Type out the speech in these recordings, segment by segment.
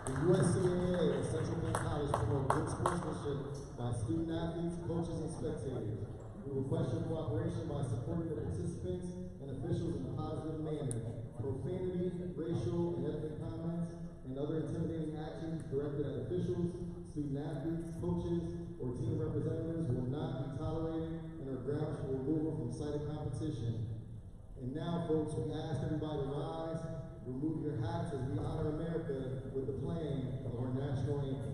The USCAA and Central Penn College promote good sportsmanship by student athletes, coaches, and spectators. We request your cooperation by supporting the participants and officials in a positive manner. Profanity, racial, and ethnic comments, and other intimidating actions directed at officials, student athletes, coaches, or team representatives will not be tolerated and are grounds for removal from site of competition. And now, folks, we ask everybody to rise, remove your hats as we honor America with the playing of our national anthem.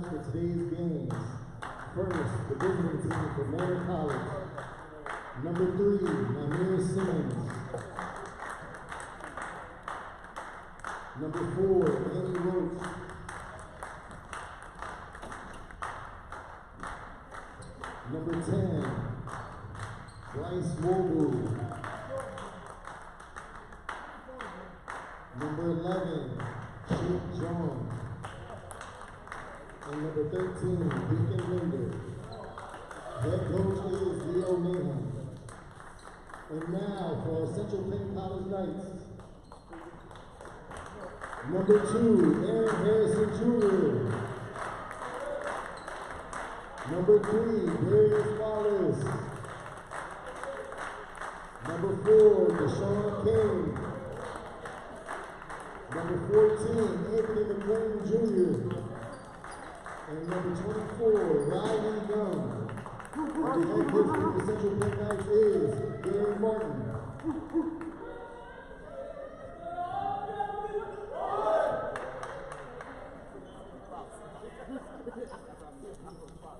For today's games. First, the visiting team for Manor College. Number 3, Namir Simmons. Number 4, Annie Roach. Number 10, Bryce Wobu. Number 11, Sheik John. And number 13, Beacon Linder. Head coach is Leo Mayhem. And now for our Central Penn College Knights. Number 2, Aaron Harrison Jr. Number 3, Darius Wallace. Number 4, Deshaun King. Number 14, Anthony McLean Jr. And number 24, Riley Young. And the head coach for the Central Penn Knights is Gary Martin.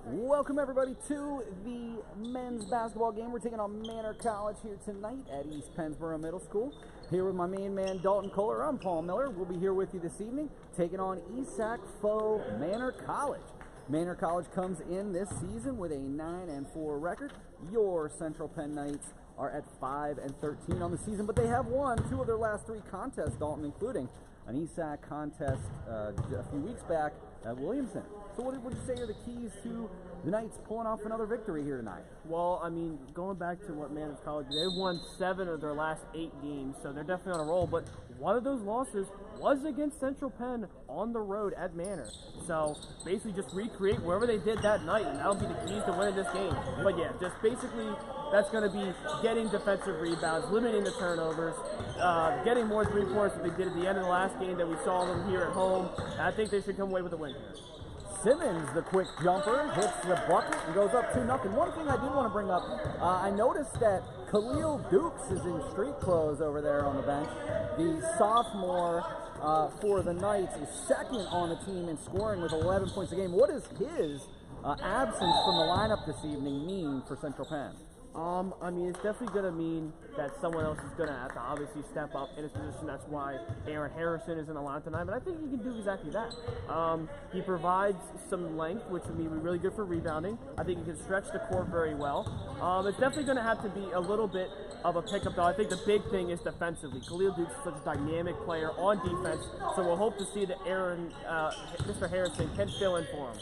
Welcome everybody to the men's basketball game. We're taking on Manor College here tonight at East Pennsboro Middle School. Here with my main man Dalton Koller. I'm Paul Miller. We'll be here with you this evening taking on ESAC foe Manor College. Manor College comes in this season with a 9-4 record. Your Central Penn Knights are at 5-13 on the season, but they have won 2 of their last 3 contests, Dalton, including an ESAC contest a few weeks back at Williamson. So what would you say are the keys to the Knights pulling off another victory here tonight? Well, I mean, going back to what Manor College, they've won 7 of their last 8 games, so they're definitely on a roll. But one of those losses was against Central Penn on the road at Manor. So basically just recreate wherever they did that night, and that'll be the keys to winning this game. But yeah, just basically that's going to be getting defensive rebounds, limiting the turnovers, getting more 3-pointers than they did at the end of the last game that we saw them here at home. And I think they should come away with a win here. Simmons, the quick jumper, hits the bucket and goes up 2-0. One thing I did want to bring up, I noticed that Khalil Dukes is in street clothes over there on the bench. The sophomore for the Knights is second on the team in scoring with 11 points a game. What does his absence from the lineup this evening mean for Central Penn? I mean, it's definitely going to mean that someone else is going to have to obviously step up in his position. That's why Aaron Harrison is in the lineup tonight, but I think he can do exactly that. He provides some length, which would be really good for rebounding. I think he can stretch the court very well. It's definitely going to have to be a little bit of a pickup, though. I think the big thing is defensively. Khalil Dukes is such a dynamic player on defense, so we'll hope to see that Mr. Harrison can fill in for him.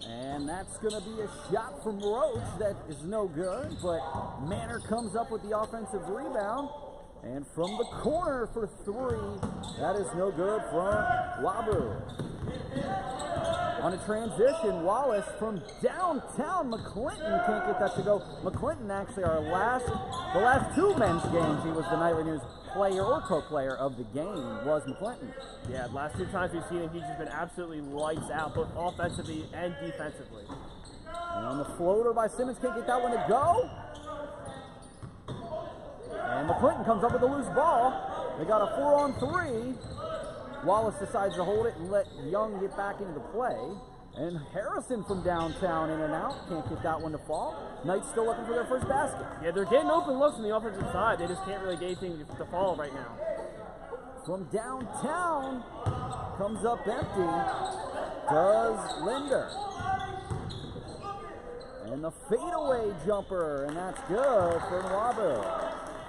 And that's going to be a shot from Roach that is no good, but Manor comes up with the offensive rebound. And from the corner for three, that is no good from Wabu. On a transition, Wallace from downtown. McClinton can't get that to go. McClinton actually the last two men's games, he was the Nightly News player or co-player of the game was McClinton. Yeah, the last two times we've seen him, he's just been absolutely lights out, both offensively and defensively. And the floater by Simmons can't get that one to go. And McClinton comes up with a loose ball. They got a 4-on-3. Wallace decides to hold it and let Young get back into the play. And Harrison from downtown in and out. Can't get that one to fall. Knights still looking for their first basket. Yeah, they're getting open looks on the offensive side. They just can't really get anything to fall right now. From downtown, comes up empty, does Linder. And the fadeaway jumper, and that's good for Nwabu.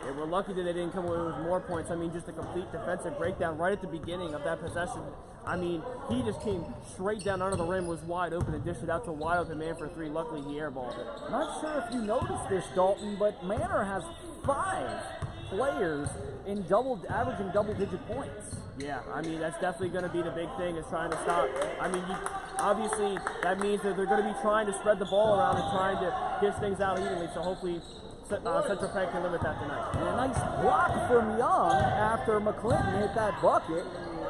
Yeah, we're lucky that they didn't come away with more points. I mean, just a complete defensive breakdown right at the beginning of that possession. I mean, he just came straight down under the rim, was wide open, and dished it out to a wide open man for three. Luckily, he airballed it. Not sure if you noticed this, Dalton, but Manor has 5 players in averaging double-digit points. Yeah, I mean, that's definitely going to be the big thing, is trying to stop. I mean, obviously, that means that they're going to be trying to spread the ball around and trying to dish things out evenly, so hopefully Central Penn can limit that tonight. And a nice block from Young after McClinton hit that bucket.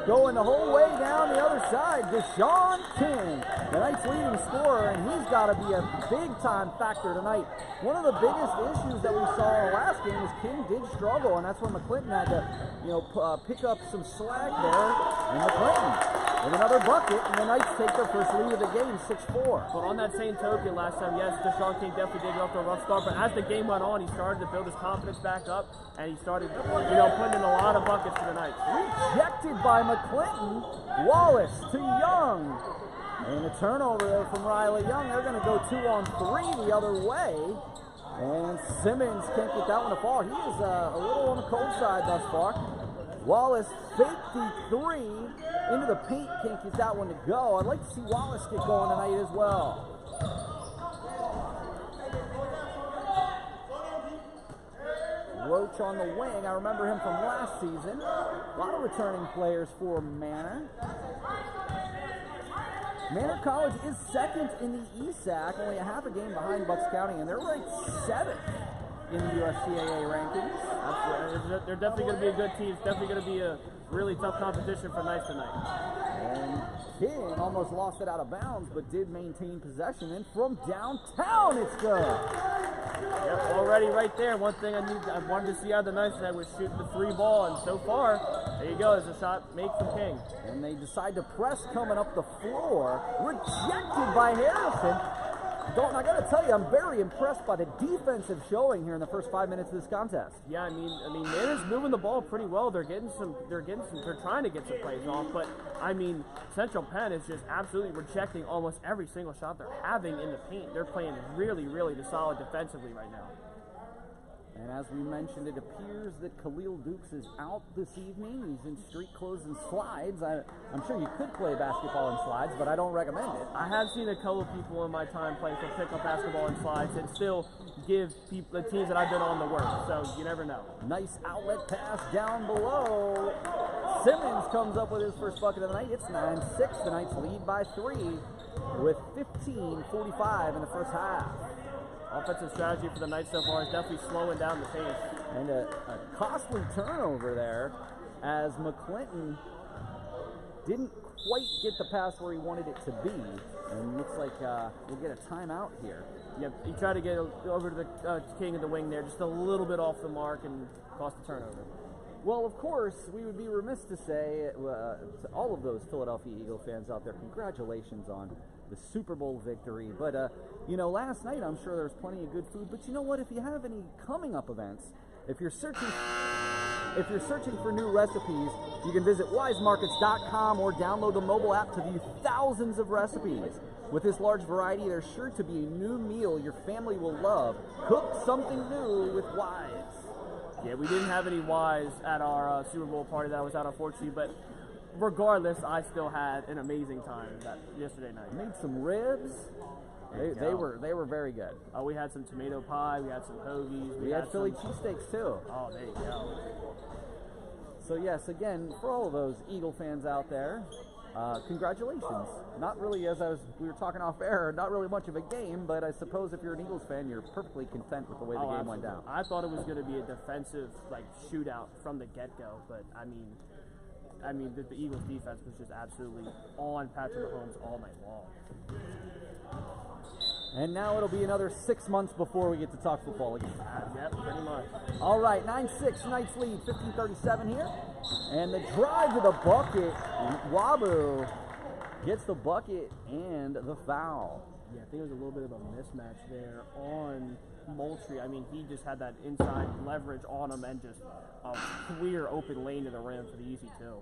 Going the whole way down the other side, Deshaun King, the Knights' leading scorer, and he's got to be a big-time factor tonight. One of the biggest issues that we saw in the last game is King did struggle, and that's where McClinton had to, pick up some slack there. And McClinton with another bucket, and the Knights take their first lead of the game, 6-4. But on that same token, last time, yes, Deshaun King definitely did get off to a rough start, but as the game went on, he started to build his confidence back up, and he started, putting in a lot of buckets for the Knights. Rejected by McClinton. Wallace to Young. And a turnover there from Riley Young. They're going to go 2-on-3 the other way. And Simmons can't get that one to fall. He is a little on the cold side thus far. Wallace faked the 3 into the paint. Can't get that one to go. I'd like to see Wallace get going tonight as well. Roach on the wing. I remember him from last season. A lot of returning players for Manor. Manor College is second in the ESAC, only a half a game behind Bucks County, and they're ranked 7th in the USCAA rankings. They're definitely going to be a good team. It's definitely going to be a really tough competition for Knights tonight. And King almost lost it out of bounds, but did maintain possession. And from downtown, it's good. Yep, already right there. One thing I wanted to see out of the Knights tonight was shooting the 3 ball, and so far, there you go. There's a shot made from King. And they decide to press coming up the floor. Rejected by Harrison. Dalton, I got to tell you, I'm very impressed by the defensive showing here in the first 5 minutes of this contest. Yeah, I mean, Manor's moving the ball pretty well. They're trying to get some plays off, but I mean, Central Penn is just absolutely rejecting almost every single shot they're having in the paint. They're playing really, really solid defensively right now. And as we mentioned, it appears that Khalil Dukes is out this evening. He's in street clothes and slides. I'm sure you could play basketball in slides, but I don't recommend it. I have seen a couple of people in my time play for pickup basketball in slides and still give the teams that I've been on the work, so you never know. Nice outlet pass down below. Simmons comes up with his first bucket of the night. It's 9-6. The Knights lead by 3 with 15:45 in the first half. Offensive strategy for the Knights so far is definitely slowing down the pace. And a costly turnover there as McClinton didn't quite get the pass where he wanted it to be. And looks like we'll get a timeout here. Yep, he tried to get over to the King of the wing there, just a little bit off the mark and cost a turnover. Well, of course, we would be remiss to say to all of those Philadelphia Eagle fans out there, congratulations on the Super Bowl victory. But, last night I'm sure there was plenty of good food. But you know what? If you have any coming up events, if you're searching for new recipes, you can visit wisemarkets.com or download the mobile app to view thousands of recipes. With this large variety, there's sure to be a new meal your family will love. Cook something new with Weis. Yeah, we didn't have any Weis at our Super Bowl party. That was out, unfortunately, but regardless, I still had an amazing time yesterday night. Made some ribs. They were very good. Oh, we had some tomato pie. We had some hoagies. We had Philly cheesesteaks too. Oh, there you go. So yes, again, for all of those Eagle fans out there, congratulations. Not really, we were talking off air, not really much of a game, but I suppose if you're an Eagles fan, you're perfectly content with the way the game went down. I thought it was going to be a defensive shootout from the get-go, but I mean the Eagles defense was just absolutely on Patrick Mahomes all night long. And now it'll be another 6 months before we get to talk football again. Yep, pretty much. All right, 9-6, Knights lead, 15:37 here. And the drive to the bucket, Wabu gets the bucket and the foul. Yeah, I think it was a little bit of a mismatch there on Moultrie. I mean, he just had that inside leverage on him and just a clear open lane to the rim for the easy two.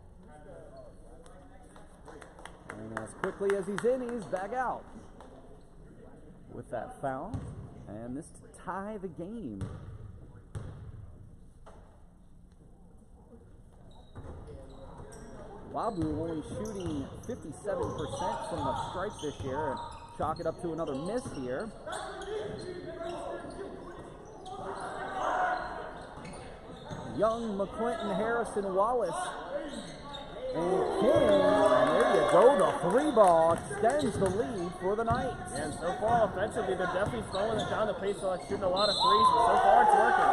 And as quickly as he's in, he's back out with that foul, and this to tie the game. Wabu only shooting 57% from the stripe this year, and chalk it up to another miss here. Young, McClinton, Harrison, Wallace, and King, and there you go, the three ball extends the lead for the Knights. And so far offensively, they're definitely slowing it down the pace, so shooting a lot of threes, but so far it's working.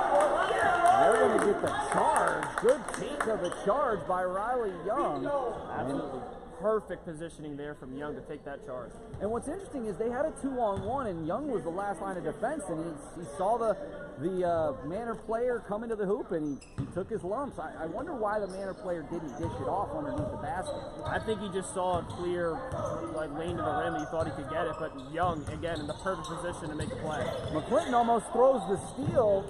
They're going to get the charge. Good take of the charge by Riley Young. Absolutely perfect positioning there from Young to take that charge. And what's interesting is they had a 2-on-1, and Young was the last line of defense, and he saw the Manor player come into the hoop, and he took his lumps. I wonder why the Manor player didn't dish it off underneath the basket. I think he just saw a clear lane to the rim, and he thought he could get it, but Young, again, in the perfect position to make a play. McClinton almost throws the steal.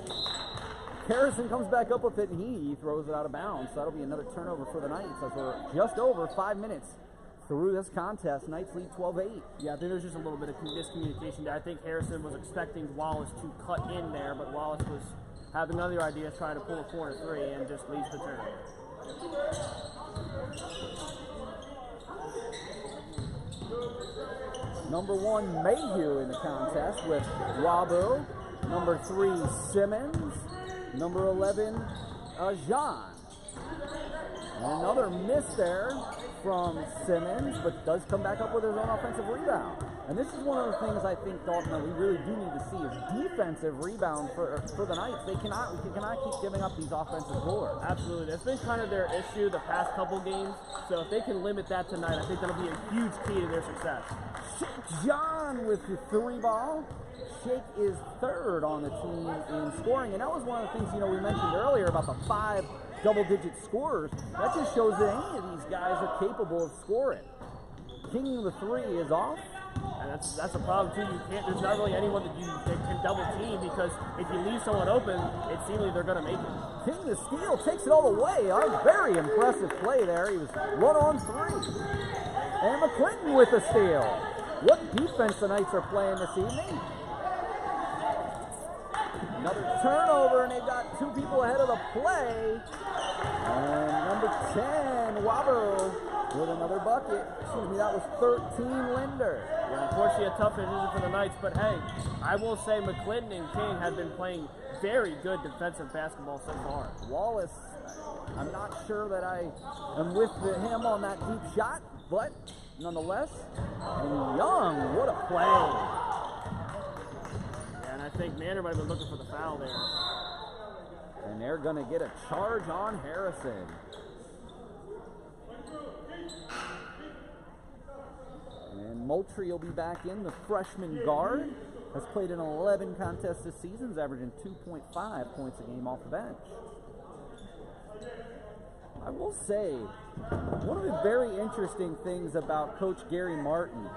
Harrison comes back up with it, and he throws it out of bounds. So that'll be another turnover for the Knights as we're just over 5 minutes through this contest. Knights lead 12-8. Yeah, I think there's just a little bit of miscommunication there. I think Harrison was expecting Wallace to cut in there, but Wallace was having other ideas, trying to pull a corner three, and just leads the turnover. Number 1, Mayhew in the contest with Wabu. Number 3, Simmons. Number 11, Jean. And another miss there from Simmons, but does come back up with his own offensive rebound. And this is one of the things I think, Dalton, that we really do need to see is defensive rebound for the Knights. We cannot keep giving up these offensive boards. Absolutely. That's been kind of their issue the past couple games. So if they can limit that tonight, I think that'll be a huge key to their success. John with the three ball. Shake is third on the team in scoring, and that was one of the things we mentioned earlier about the 5 double-digit scorers. That just shows that any of these guys are capable of scoring. King the three is off. And that's a problem too. There's not really anyone that can double team, because if you leave someone open, it seems like they're going to make it. King the steal takes it all the way. A very impressive play there. He was 1-on-3. And McClinton with the steal. What defense the Knights are playing this evening? Another turnover, and they've got 2 people ahead of the play. And number 10, Wabu, with another bucket. Excuse me, that was 13, Linder. Yeah, unfortunately a tough decision for the Knights, but hey, I will say McClinton and King have been playing very good defensive basketball so far. Wallace, I'm not sure that I am with him on that deep shot, but nonetheless, and Young, what a play. Yeah, and I think Manor might have been looking for the foul there. And they're going to get a charge on Harrison. And Moultrie will be back in, the freshman guard. Has played in 11 contests this season, is averaging 2.5 points a game off the bench. I will say, one of the very interesting things about Coach Gary Martin,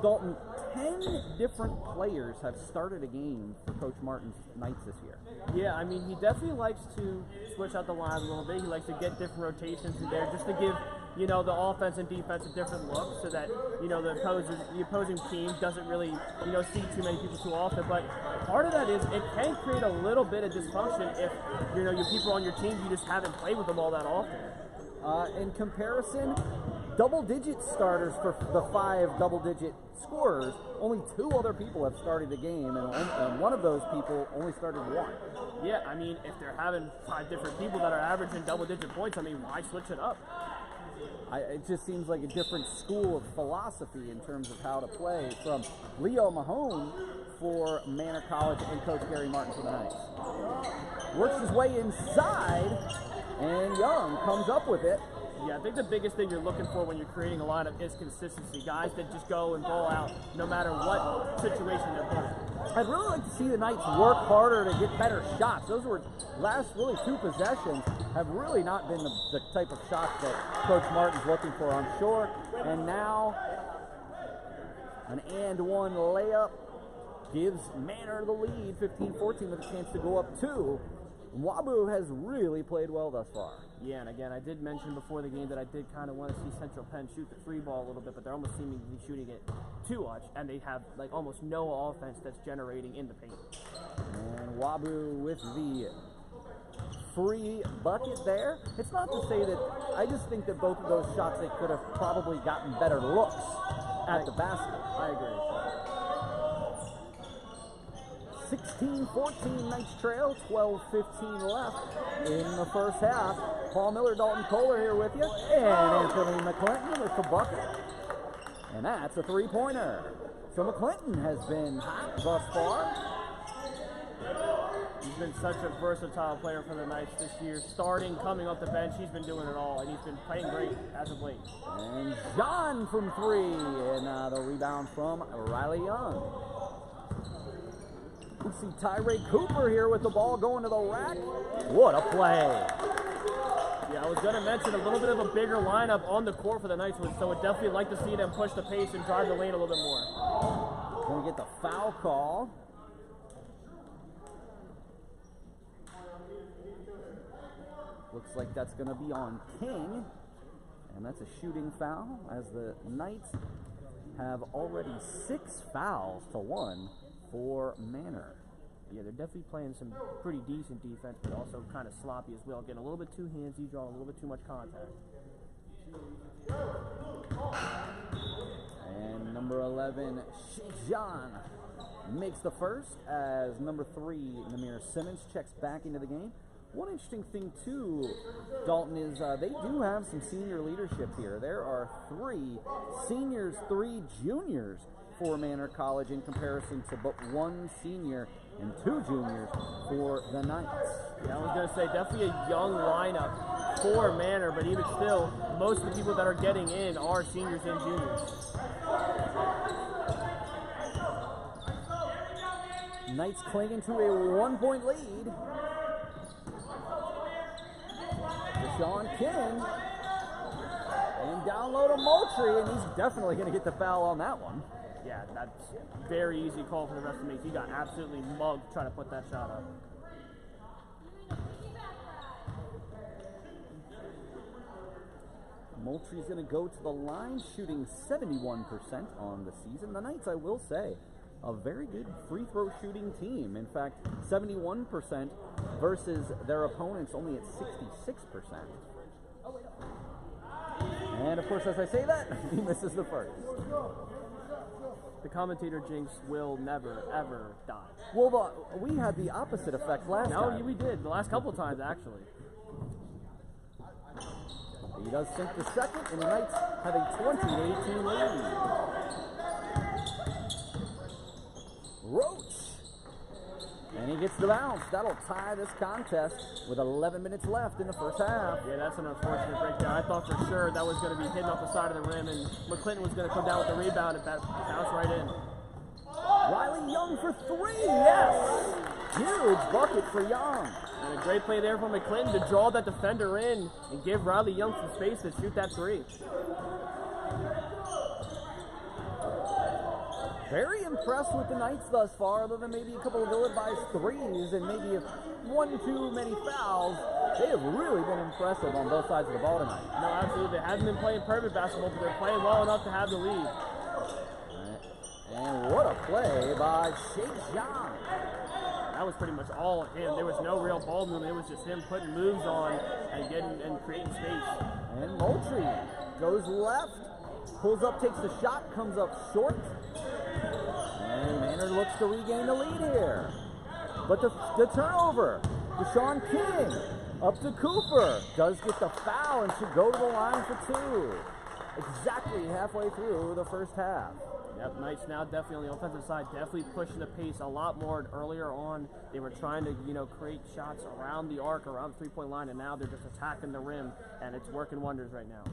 Dalton, 10 different players have started a game for Coach Martin's Knights this year. Yeah, I mean, he definitely likes to switch out the line a little bit. He likes to get different rotations in there just to give, the offense and defense a different look, so that, the opposing team doesn't really, see too many people too often. But part of that is it can create a little bit of dysfunction if, your people on your team, you just haven't played with them all that often. In comparison, double-digit starters for the 5 double-digit scorers. Only 2 other people have started the game, and one of those people only started 1. Yeah, I mean, if they're having 5 different people that are averaging double-digit points, I mean, why switch it up? It just seems like a different school of philosophy in terms of how to play from Leo Mahone for Manor College and Coach Gary Martin for the Knights. Works his way inside, and Young comes up with it. Yeah, I think the biggest thing you're looking for when you're creating a lineup is consistency. Guys that just go and ball out no matter what situation they're put in. I'd really like to see the Knights work harder to get better shots. Those were last really 2 possessions have really not been the type of shots that Coach Martin's looking for, I'm sure. And now an and 1 layup gives Manor the lead, 15-14 with a chance to go up 2. Wabu has really played well thus far. Yeah, and again, I did mention before the game that I did kind of want to see Central Penn shoot the 3 ball a little bit, but they're almost seeming to be shooting it too much, and they have like almost no offense that's generating in the paint. And Wabu with the free bucket there. It's not to say that, I just think that both of those shots they could have probably gotten better looks at the basket. I agree. 16-14 Knights trail, 12-15 left in the first half. Paul Miller, Dalton Koller here with you, and Anthony McClinton with the bucket. And that's a 3-pointer. So McClinton has been hot thus far. He's been such a versatile player for the Knights this year. Starting, coming off the bench, he's been doing it all, and he's been playing great as of late. And John from 3, and the rebound from Riley Young. We see Tyree Cooper here with the ball going to the rack. What a play. Yeah, I was going to mention a little bit of a bigger lineup on the court for the Knights, so I'd definitely like to see them push the pace and drive the lane a little bit more. Going to get the foul call. Looks like that's going to be on King, and that's a shooting foul as the Knights have already 6 fouls to 1 for Manor. Yeah, they're definitely playing some pretty decent defense, but also kind of sloppy as well. Getting a little bit too handsy, drawing a little bit too much contact. And number 11, John makes the first as number 3, Namir Simmons checks back into the game. One interesting thing too, Dalton, is they do have some senior leadership here. There are 3 seniors, 3 juniors for Manor College in comparison to but 1 senior and 2 juniors for the Knights. Yeah, I was going to say definitely a young lineup for Manor, but even still, most of the people that are getting in are seniors and juniors. Knights clinging to a 1-point lead. Deshaun King, and down low to Moultrie, and he's definitely going to get the foul on that one. Yeah, that's a very easy call for the rest of the Knights. He got absolutely mugged trying to put that shot up. Moultrie's going to go to the line, shooting 71% on the season. The Knights, I will say, a very good free throw shooting team. In fact, 71% versus their opponents only at 66%. And of course, as I say that, he misses the first. The commentator jinx will never, ever die. Well, we had the opposite effect last time. No, we did. The last couple of times, actually. He does sink the second, and the Knights have a 20-18 lead. Roach. And he gets the bounce. That'll tie this contest with 11 minutes left in the first half. Yeah, that's an unfortunate breakdown. I thought for sure that was going to be hidden off the side of the rim, and McClinton was going to come down with the rebound and bounce right in. Riley Young for 3, yes! Huge bucket for Young. And a great play there from McClinton to draw that defender in and give Riley Young some space to shoot that 3. Very impressed with the Knights thus far, other than maybe a couple of ill-advised threes and maybe 1 too many fouls. They have really been impressive on both sides of the ball tonight. No, absolutely. They haven't been playing perfect basketball, but they're playing well enough to have the lead. And what a play by Shake John. That was pretty much all of him. There was no real ball movement. It was just him putting moves on and getting and creating space. And Moultrie goes left, pulls up, takes the shot, comes up short. And Manor looks to regain the lead here. But the turnover, Deshaun King up to Cooper, does get the foul and should go to the line for 2. Exactly halfway through the first half. Yep, Knights now definitely on the offensive side, definitely pushing the pace a lot more. Earlier on, they were trying to, create shots around the arc, around the three-point line, and now they're just attacking the rim, and it's working wonders right now.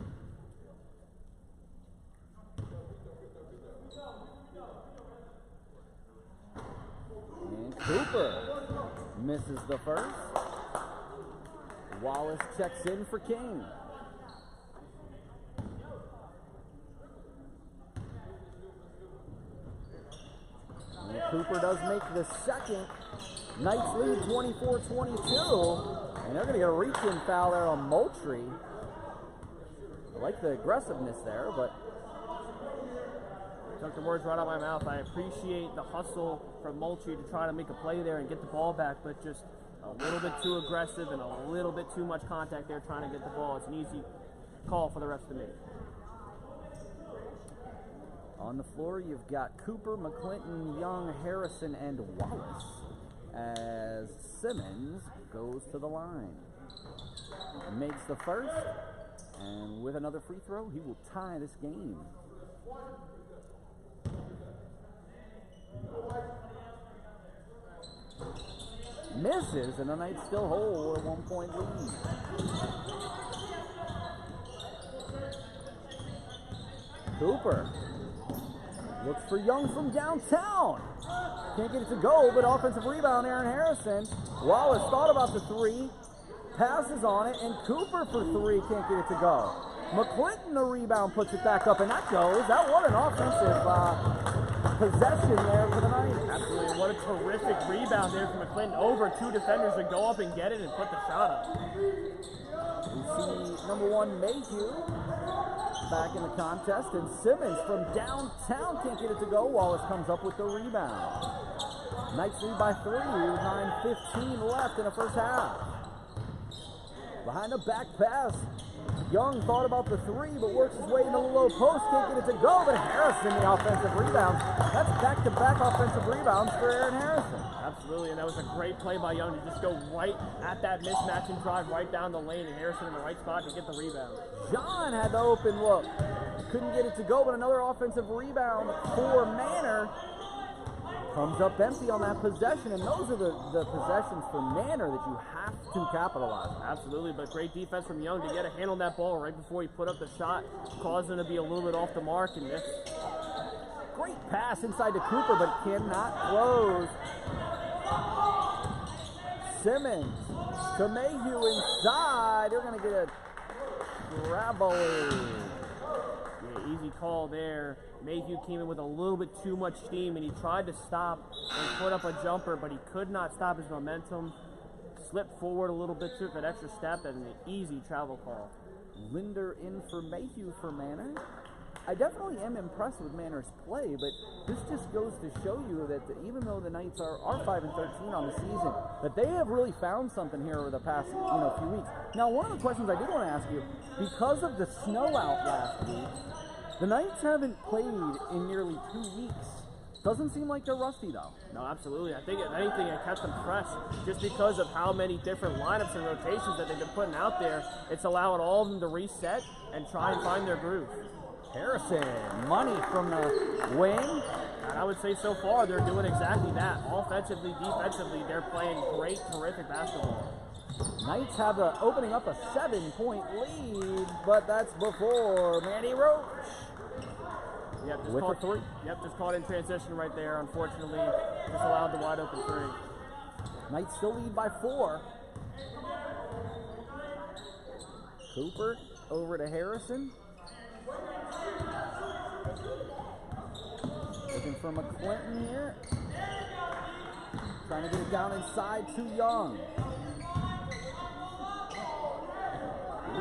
And Cooper misses the first. Wallace checks in for King. And Cooper does make the second. Knights lead 24-22. And they're going to get a reach-in foul there on Moultrie. I like the aggressiveness there, but took the words right out of my mouth. I appreciate the hustle from Moultrie to try to make a play there and get the ball back, but just a little bit too aggressive and a little bit too much contact there trying to get the ball. It's an easy call for the refs to make. On the floor, you've got Cooper, McClinton, Young, Harrison, and Wallace as Simmons goes to the line. Makes the first, and with another free throw, he will tie this game. Misses, and the Knights still hold a 1-point lead. Cooper looks for Young from downtown. Can't get it to go, but offensive rebound, Aaron Harrison. Wallace thought about the 3, passes on it, and Cooper for 3 can't get it to go. McClinton, the rebound, puts it back up, and that goes. That was an offensive possession there for the Knights. Absolutely. What a terrific rebound there from McClinton over 2 defenders to go up and get it and put the shot up. We see number 1 Mayhew back in the contest, and Simmons from downtown can't get it to go. Wallace comes up with the rebound. Knights lead by 3 with 9:15 left in the first half. Behind the back pass, Young thought about the 3, but works his way into the low post, can't get it to go, but Harrison the offensive rebound. That's back-to-back offensive rebounds for Aaron Harrison. Absolutely, and that was a great play by Young to just go right at that mismatch and drive right down the lane, and Harrison in the right spot to get the rebound. John had the open look. Couldn't get it to go, but another offensive rebound for Manor. Comes up empty on that possession, and those are the possessions for Manor that you have to capitalize on. Absolutely, but great defense from Young to get a hand on that ball right before he put up the shot, caused him to be a little bit off the mark and miss. Great pass inside to Cooper, but cannot close. Simmons to Mayhew inside. They're going to get a grabble. Yeah, easy call there. Mayhew came in with a little bit too much steam, and he tried to stop and put up a jumper, but he could not stop his momentum. Slipped forward a little bit, took that extra step, and an easy travel call. Linder in for Mayhew for Manor. I definitely am impressed with Manor's play, but this just goes to show you that even though the Knights are 5-13 on the season, that they have really found something here over the past few weeks. Now, one of the questions I did want to ask you, because of the snow out last week, the Knights haven't played in nearly 2 weeks. Doesn't seem like they're rusty, though. No, absolutely. I think if anything, it kept them fresh just because of how many different lineups and rotations that they've been putting out there. It's allowing all of them to reset and try and find their groove. Harrison, money from the wing. And I would say so far they're doing exactly that. Offensively, defensively, they're playing great, terrific basketball. Knights have opening up a 7-point lead, but that's before Manny Roach. Yep, with the 3. Yep, just caught in transition right there. Unfortunately, just allowed the wide open 3. Knights still lead by 4. Cooper over to Harrison. Looking for McClinton here. Trying to get it down inside to Young.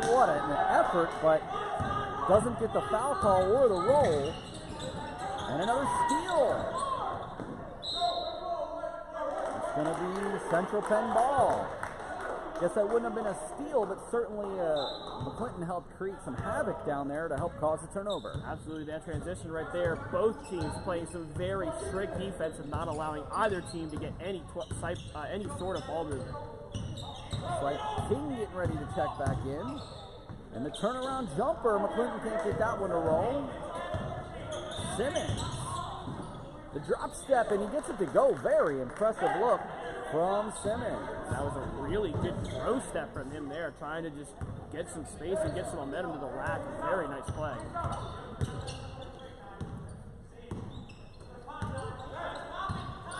What an effort, but doesn't get the foul call or the roll. And another steal. It's going to be Central Penn ball. Guess that wouldn't have been a steal, but certainly McClinton helped create some havoc down there to help cause a turnover. Absolutely, that transition right there. Both teams playing some very strict defense and not allowing either team to get any sort of ball movement. It's like King getting ready to check back in. And the turnaround jumper, McClinton can't get that one to roll. Simmons, the drop step, and he gets it to go. Very impressive look from Simmons. That was a really good throw step from him there, trying to just get some space and get some momentum to the rack. Very nice play.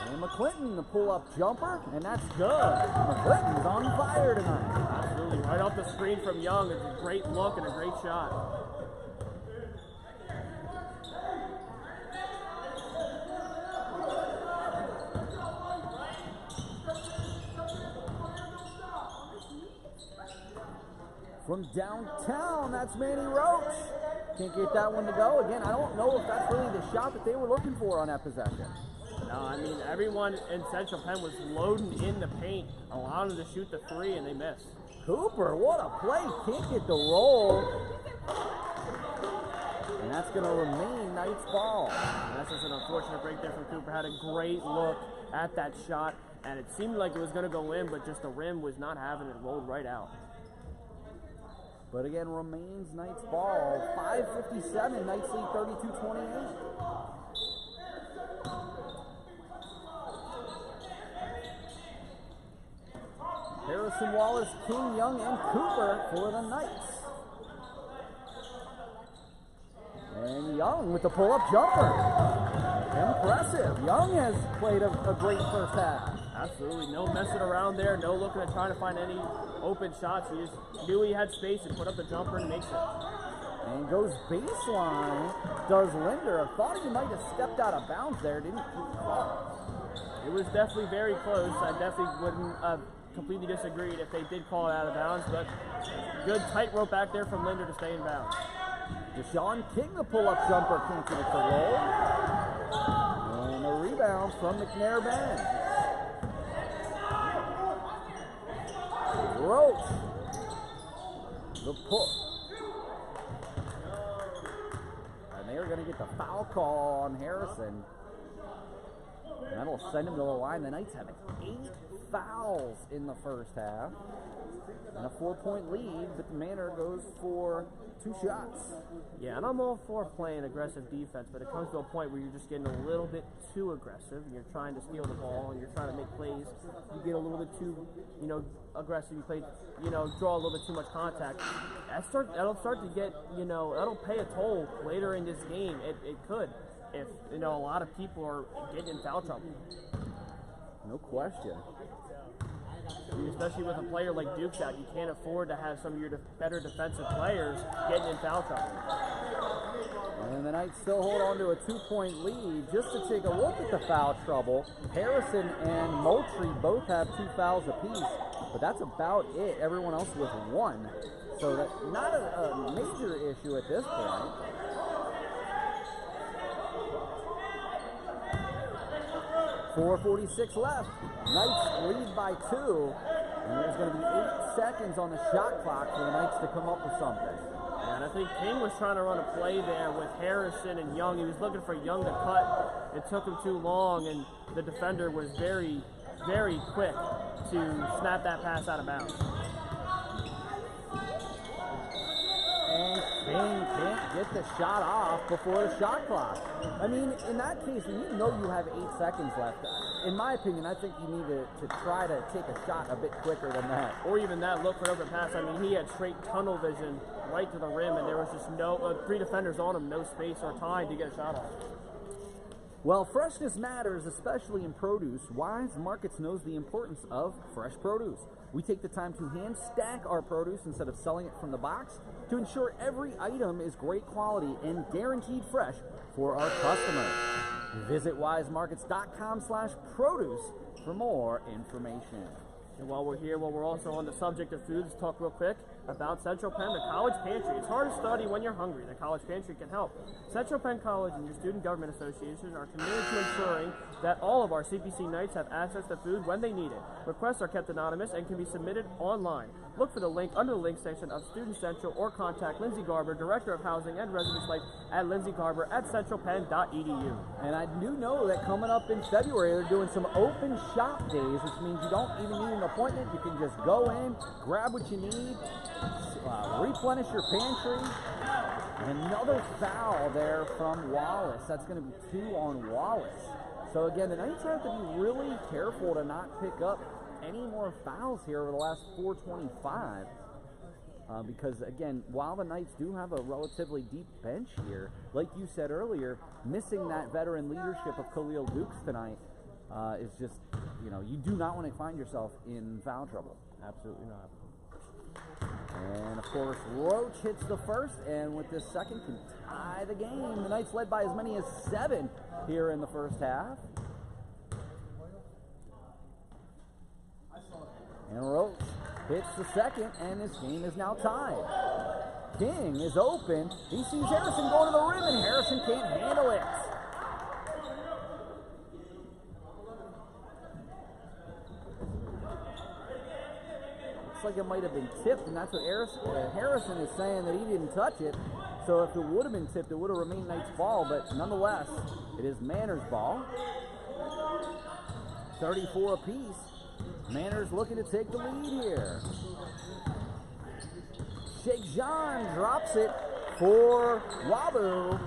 And McClinton, the pull-up jumper, and that's good. McClinton's on fire tonight. Absolutely, right off the screen from Young. It's a great look and a great shot. From downtown, that's Manny Roach. Can't get that one to go. Again, I don't know if that's really the shot that they were looking for on that possession. No, I mean, everyone in Central Penn was loading in the paint, allowing them to shoot the three, and they missed. Cooper, what a play. Can't get the roll. And that's going to remain Knights ball. And that's just an unfortunate break there from Cooper. Had a great look at that shot, and it seemed like it was going to go in, but just the rim was not having it, rolled right out. But again, remains Knights ball. 5:57, Knights lead 32-28. Harrison, Wallace, King, Young, and Cooper for the Knights. And Young with the pull-up jumper. Impressive. Young has played a great first half. Absolutely. No messing around there. No looking at trying to find any open shots. He just knew he had space and put up the jumper and makes it. And goes baseline. Does Linder. I thought he might have stepped out of bounds there. Didn't he? It was definitely very close. I definitely wouldn't have completely disagreed if they did call it out of bounds, but good tightrope back there from Linder to stay in bounds. Deshaun King, the pull-up jumper, can't get it to roll. And a rebound from McNair Bend. Roach. The pull. And they're going to get the foul call on Harrison. And that'll send him to the line. The Knights have 8 fouls in the first half. And a 4-point lead, but the Manor goes for 2 shots. Yeah, and I'm all for playing aggressive defense, but it comes to a point where you're just getting a little bit too aggressive, and you're trying to steal the ball, and you're trying to make plays. You get a little bit too, aggressive. You play, draw a little bit too much contact. That'll start to get, that'll pay a toll later in this game. It could, if a lot of people are getting in foul trouble. No question. Especially with a player like Duke's out, you can't afford to have some of your better defensive players getting in foul trouble. And the Knights still hold on to a 2-point lead. Just to take a look at the foul trouble, Harrison and Moultrie both have 2 fouls apiece, but that's about it. Everyone else with 1. So that's not a major issue at this point. .446 left. Knights lead by 2. And there's going to be 8 seconds on the shot clock for the Knights to come up with something. Yeah, and I think King was trying to run a play there with Harrison and Young. He was looking for Young to cut. It took him too long, and the defender was very, very quick to snap that pass out of bounds. And King can't get the shot off before the shot clock. I mean, in that case, when you know you have 8 seconds left, in my opinion, I think you need to try to take a shot a bit quicker than that. Or even that look for an open pass. I mean, he had straight tunnel vision right to the rim, and there was just no 3 defenders on him, no space or time to get a shot off. Well, freshness matters, especially in produce. Weis Markets knows the importance of fresh produce. We take the time to hand stack our produce instead of selling it from the box to ensure every item is great quality and guaranteed fresh for our customers. Visit weismarkets.com/produce for more information. And while we're here, while we're also on the subject of food, let's talk real quick about Central Penn, the College Pantry. It's hard to study when you're hungry. The College Pantry can help. Central Penn College and your Student Government Association are committed to ensuring that all of our CPC Knights have access to food when they need it. Requests are kept anonymous and can be submitted online. Look for the link under the link section of Student Central or contact Lindsay Garber, Director of Housing and Residence Life at lindsaygarber@centralpenn.edu. And I do know that coming up in February, they're doing some open shop days, which means you don't even need an appointment. You can just go in, grab what you need, replenish your pantry. And another foul there from Wallace. That's going to be 2 on Wallace. So again, the Knights have to be really careful to not pick up any more fouls here over the last 4:25. Because again, while the Knights do have a relatively deep bench here, like you said earlier, missing that veteran leadership of Khalil Dukes tonight is just, you do not want to find yourself in foul trouble. Absolutely not. And of course, Roach hits the first, and with this second can tie the game. The Knights led by as many as 7 here in the first half. And Roach hits the second, and this game is now tied. King is open. He sees Harrison going to the rim, and Harrison can't handle it. Looks like it might have been tipped, and that's what Harrison is saying, that he didn't touch it. So if it would have been tipped, it would have remained Knights' ball, but nonetheless, it is Manor's ball. 34 apiece. Manor's looking to take the lead here. Sheikh John drops it for Wabu.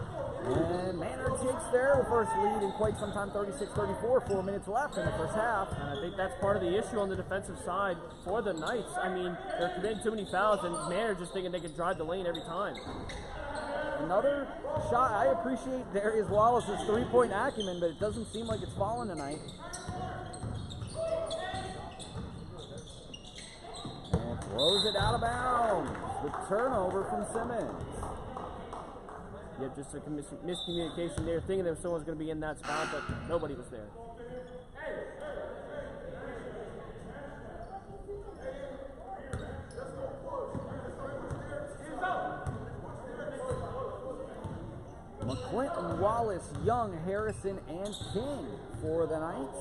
And Manor takes their first lead in quite some time, 36-34, 4 minutes left in the first half. And I think that's part of the issue on the defensive side for the Knights. I mean, they're committing too many fouls, and Manor just thinking they can drive the lane every time. Another shot. I appreciate Darius Wallace's three-point acumen, but it doesn't seem like it's falling tonight. And throws it out of bounds. The turnover from Simmons. Yeah, just a miscommunication there, thinking that someone's going to be in that spot, but nobody was there. McClinton, Wallace, Young, Harrison, and King for the Knights.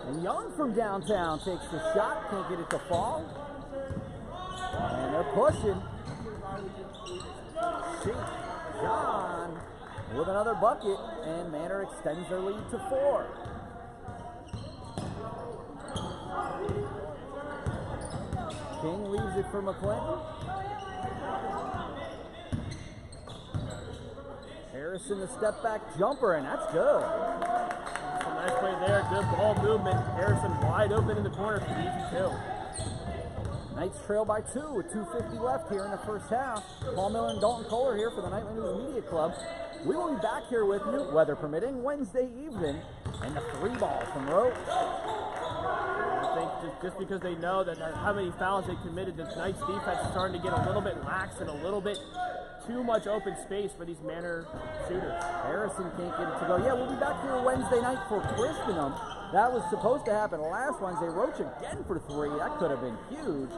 And Young from downtown takes the shot, can't get it to fall. And they're pushing. Sheikh John with another bucket, and Manor extends their lead to 4. King leaves it for McClinton. Harrison, the step back jumper, and that's good. Nice play there, good ball movement. Harrison wide open in the corner for the easy kill. Knights trail by 2 with 2:50 left here in the first half. Paul Miller and Dalton Koller here for the Nightly News Media Club. We will be back here with you, weather permitting, Wednesday evening, and the 3 ball from Roach. I think just because they know that how many fouls they committed, the Knights defense is starting to get a little bit lax and a little bit too much open space for these Manor shooters. Harrison can't get it to go. Yeah, we'll be back here Wednesday night for Crispinum. That was supposed to happen last Wednesday. Roach again for 3. That could have been huge.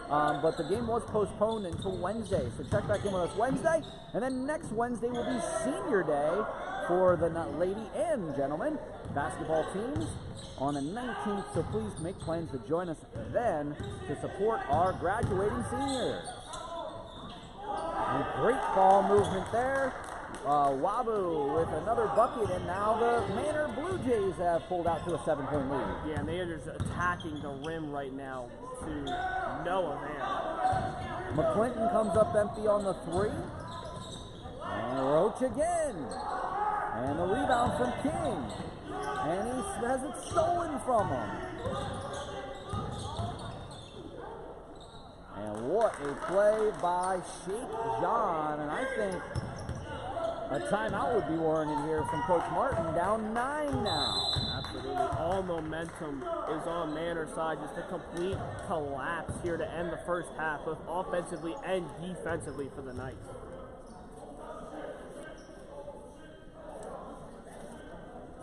But the game was postponed until Wednesday. So check back in with us Wednesday. And then next Wednesday will be senior day for the lady and gentlemen basketball teams on the 19th. So please make plans to join us then to support our graduating seniors. And great ball movement there. Wabu with another bucket, and now the Manor Blue Jays have pulled out to a 7-point lead. Yeah, and they are just attacking the rim right now to no avail. McClinton comes up empty on the 3. And Roach again. And the rebound from King. And he has it stolen from him. And what a play by Sheikh John. And I think a timeout would be warranted here from Coach Martin. Down 9 now. Absolutely. All momentum is on Manor's side. Just a complete collapse here to end the first half, both offensively and defensively for the Knights.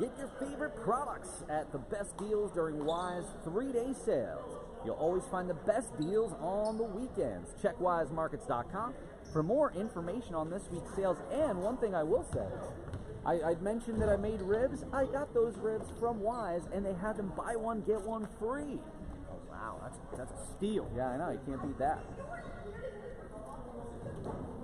Get your favorite products at the best deals during Weis 3-day sales. You'll always find the best deals on the weekends. Check weismarkets.com for more information on this week's sales. And one thing I will say, I mentioned that I made ribs. I got those ribs from Weis, and they had them buy one, get one free. Oh, wow, that's a steal. Yeah, I know. You can't beat that.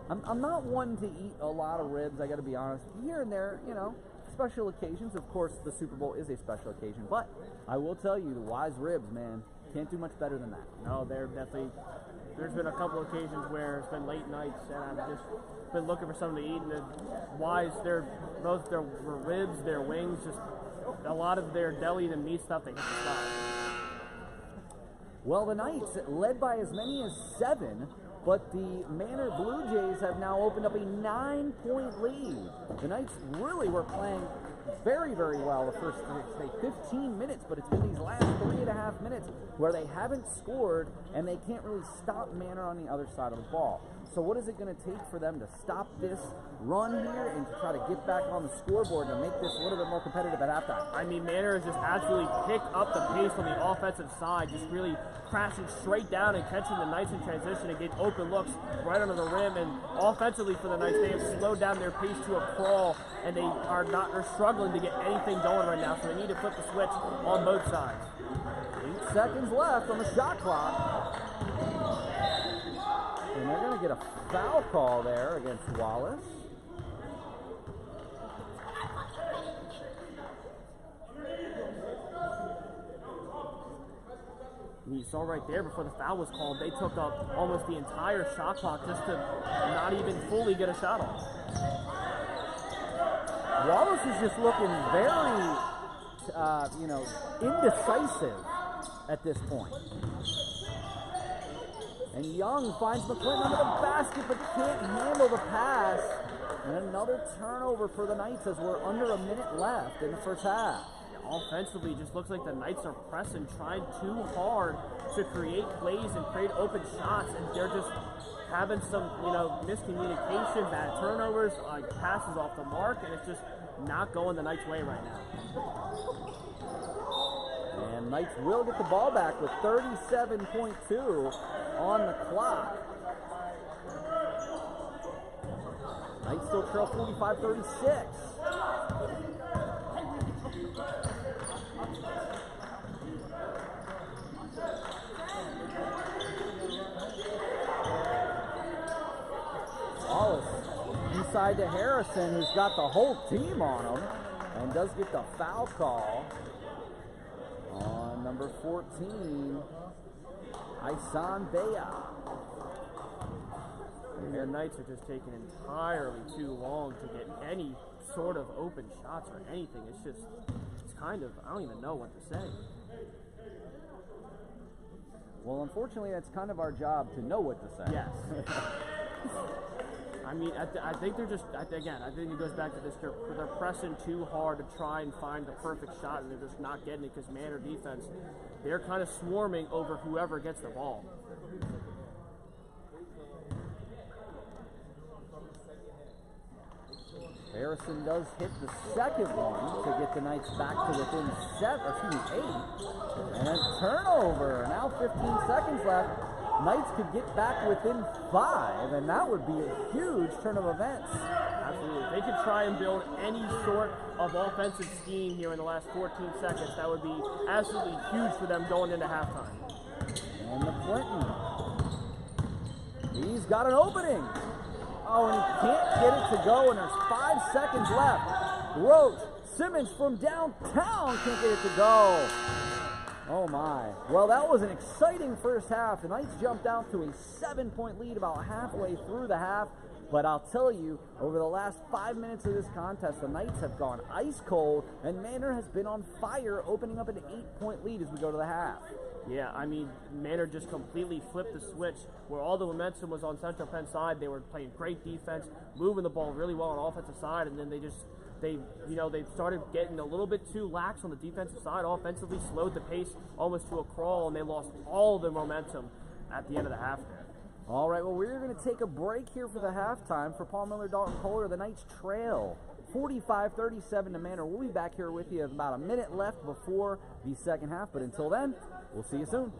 I'm not one to eat a lot of ribs, I got to be honest. Here and there, you know, special occasions. Of course, the Super Bowl is a special occasion. But I will tell you, the Weis ribs, man, can't do much better than that. No, they're definitely. There's been a couple occasions where it's been late nights, and I've just been looking for something to eat. And the Weis, they're both their ribs, their wings, just a lot of their deli and meat stuff. They hit the spot. Well, the Knights, led by as many as 7, but the Manor Blue Jays have now opened up a 9-point lead. The Knights really were playing very, very well the first, say, 15 minutes, but it's been these last 3.5 minutes where they haven't scored and they can't really stop Manor on the other side of the ball. So what is it going to take for them to stop this run here and to try to get back on the scoreboard and make this a little bit more competitive at halftime? I mean, Manor has just absolutely picked up the pace on the offensive side, just really crashing straight down and catching the Knights in transition and getting open looks right under the rim. And offensively for the Knights, they have slowed down their pace to a crawl, and they're struggling to get anything going right now, so they need to flip the switch on both sides. 8 seconds left on the shot clock. And they're going to get a foul call there against Wallace. You saw right there before the foul was called, they took up almost the entire shot clock just to not even fully get a shot off. Wallace is just looking very, indecisive at this point. And Young finds McClinton under the basket but can't handle the pass. And another turnover for the Knights as we're under a minute left in the first half. Offensively, it just looks like the Knights are pressing, trying too hard to create plays and create open shots, and they're just having some, miscommunication, bad turnovers, passes off the mark, and it's just not going the Knights' way right now. And Knights will get the ball back with 37.2 on the clock. Knights still trail 45-36. Wallace inside to Harrison, who's got the whole team on him, and does get the foul call on number 14, Isan Bea. Their Knights are just taking entirely too long to get any sort of open shots or anything. It's kind of, I don't even know what to say. Well, unfortunately, that's kind of our job to know what to say. Yes. I mean, I think they're just, again, I think it goes back to this, they're pressing too hard to try and find the perfect shot, and they're just not getting it because Manor defense, they're kind of swarming over whoever gets the ball. Harrison does hit the second one to get the Knights back to within 8. And a turnover. Now 15 seconds left. Knights could get back within 5, and that would be a huge turn of events. Absolutely. If they could try and build any sort of offensive scheme here in the last 14 seconds, that would be absolutely huge for them going into halftime. And McClinton. He's got an opening. Oh, and he can't get it to go, and there's 5 seconds left. Roach, Simmons from downtown can't get it to go. Oh my. Well, that was an exciting first half. The Knights jumped out to a 7-point lead about halfway through the half. But I'll tell you, over the last 5 minutes of this contest, the Knights have gone ice cold, and Manor has been on fire, opening up an 8-point lead as we go to the half. Yeah, I mean, Manor just completely flipped the switch where all the momentum was on Central Penn side. They were playing great defense, moving the ball really well on the offensive side, and then they started getting a little bit too lax on the defensive side. Offensively, slowed the pace almost to a crawl, and they lost all the momentum at the end of the half there. All right, well, we're going to take a break here for the halftime. For Paul Miller, Dalton Koller, the Knights trail 45-37 to Manor. We'll be back here with you with about a minute left before the second half, but until then, we'll see you soon.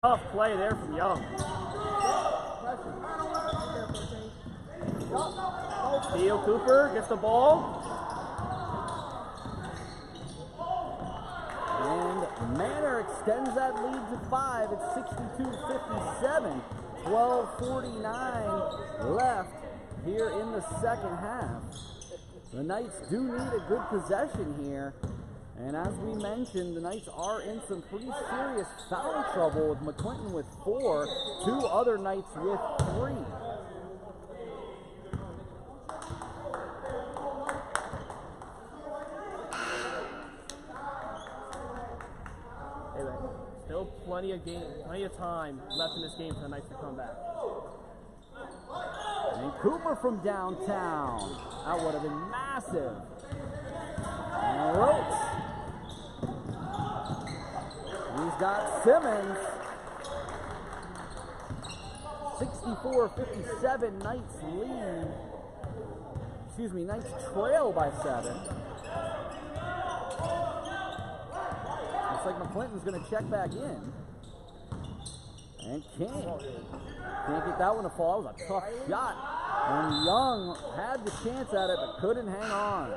Tough play there from Young. Theo Cooper gets the ball. And Manor extends that lead to 5. It's 62-57. 12:49 left here in the second half. The Knights do need a good possession here. And as we mentioned, the Knights are in some pretty serious foul trouble with McClinton with 4, 2 other Knights with 3. Anyway, still plenty of time left in this game for the Knights to come back. And Cooper from downtown. That would have been massive. And Roach. He's got Simmons. 64-57, Knights lead. Excuse me, Knights trail by 7. Looks like McClinton's going to check back in. And King can't get that one to fall. That was a tough shot. And Young had the chance at it, but couldn't hang on.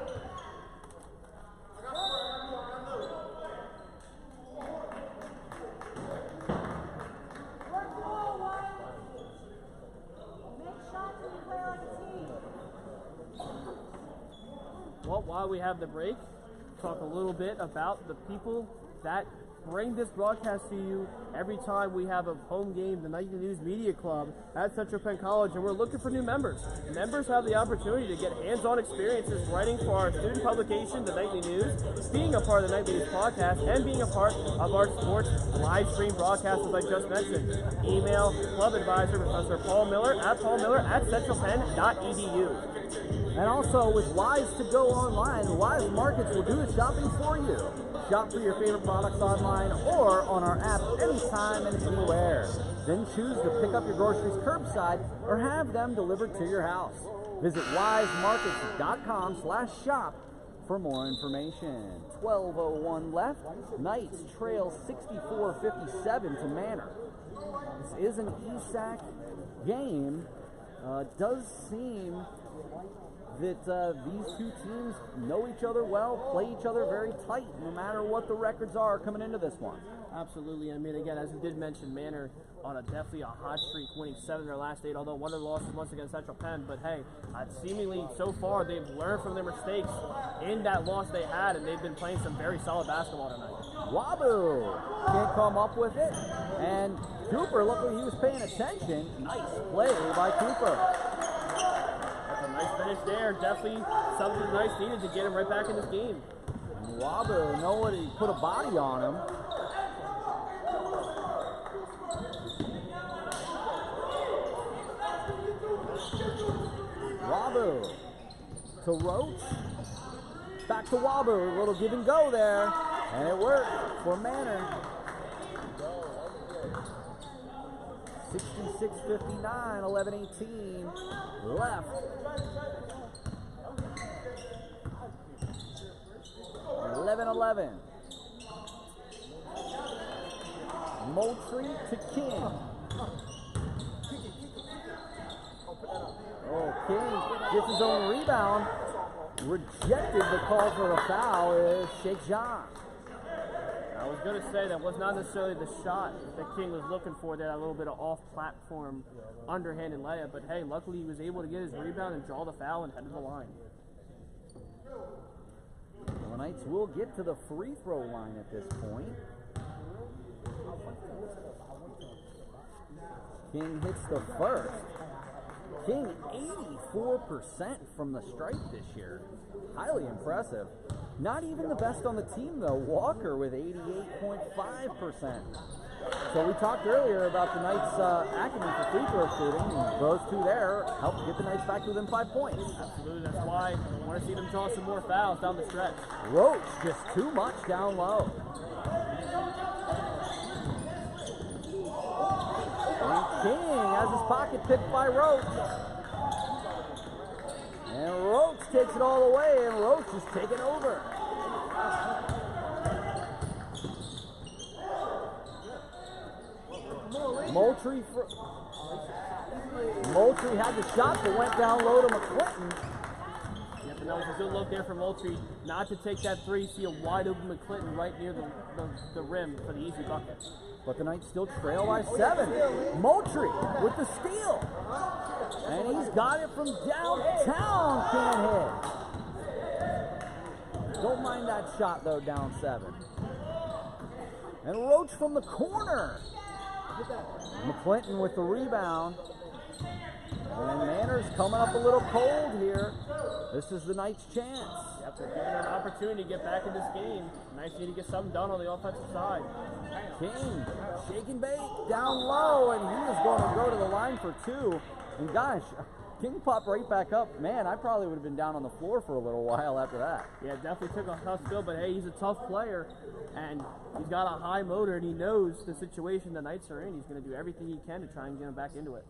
Well, while we have the break, talk a little bit about the people that bring this broadcast to you every time we have a home game, the Nightly News Media Club at Central Penn College, and we're looking for new members. Members have the opportunity to get hands-on experiences writing for our student publication, the Nightly News, being a part of the Nightly News podcast, and being a part of our sports live stream broadcast, as I just mentioned. Email Club Advisor Professor Paul Miller at paulmiller@centralpenn.edu. And also with Weis to Go Online, Weis Markets will do the shopping for you. Shop for your favorite products online or on our app anytime and anywhere. Then choose to pick up your groceries curbside or have them delivered to your house. Visit weismarkets.com/shop for more information. 12:01 left. Knights trail 64-57 to Manor. This is an ESAC game. Does seem that these two teams know each other well, play each other very tight, no matter what the records are coming into this one. Absolutely. I mean, again, as we did mention, Manor on definitely a hot streak, winning 7 of their last 8, although one of the losses once against Central Penn. But hey, seemingly so far they've learned from their mistakes in that loss they had, and they've been playing some very solid basketball tonight. Wabu can't come up with it, and Cooper, looked like he was paying attention. Nice play by Cooper. That's a nice finish there. Definitely something the Knights needed to get him right back in this game. And Wabu, nobody put a body on him. Wabu to Roach. Back to Wabu. A little give and go there. And it worked for Manor. 66-59, 11-18 left. 11-11. Moultrie to King. Oh, King gets his own rebound. Rejected the call for the foul is Sheikh John. I was going to say that was not necessarily the shot that King was looking for there, that little bit of off-platform underhanded layup. But hey, luckily he was able to get his rebound and draw the foul and head to the line. The Knights will get to the free throw line at this point. King hits the first. King 84% from the stripe this year. Highly impressive. Not even the best on the team though. Walker with 88.5%. So we talked earlier about the Knights' acumen for free throw shooting, and those two there helped get the Knights back to within 5 points. Absolutely, that's why I want to see them draw some more fouls down the stretch. Roach just too much down low. And King has his pocket picked by Roach. And Roach takes it all the way, and Roach is taking over. Moultrie had the shot, but went down low to McClinton. Yeah, but that was a good look there for Moultrie not to take that three. See a wide open McClinton right near the rim for the easy bucket. But the Knights still trail by 7. Moultrie with the steal. And he's got it from downtown. Can't hit. Don't mind that shot, though, down 7. And Roach from the corner. McClinton with the rebound. And Manor's coming up a little cold here. This is the Knights' chance. Yep, they're given an opportunity to get back in this game. Knights need to get something done on the offensive side. King, shake and bake, down low, and he is going to go to the line for 2. And gosh, King popped right back up. Man, I probably would have been down on the floor for a little while after that. Yeah, definitely took a tough spill, but hey, he's a tough player, and he's got a high motor, and he knows the situation the Knights are in. He's going to do everything he can to try and get him back into it.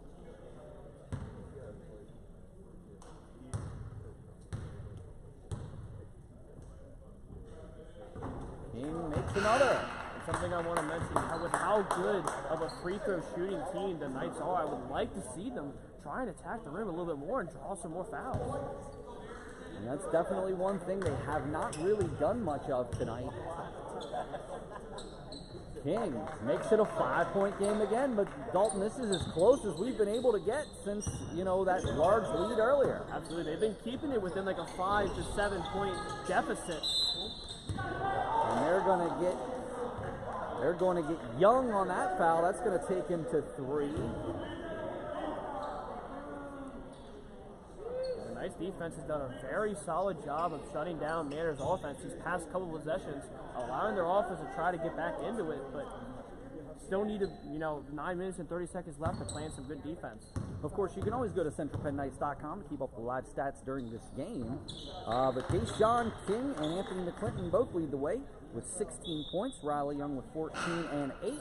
King makes another. Something I want to mention, with how good of a free throw shooting team the Knights are, I would like to see them try and attack the rim a little bit more and draw some more fouls. And that's definitely one thing they have not really done much of tonight. King makes it a 5-point game again, but Dalton, this is as close as we've been able to get since, you know, that large lead earlier. Absolutely, they've been keeping it within like a 5 to 7 point deficit. And they're going to get Young on that foul. That's going to take him to 3. The Knights defense has done a very solid job of shutting down Manor's offense these past couple possessions, allowing their offense to try to get back into it, but still need 9 minutes and 30 seconds left to play some good defense. Of course, you can always go to centralpennknights.com to keep up the live stats during this game. But Tayshawn King and Anthony McClinton both lead the way with 16 points. Riley Young with 14 and 8.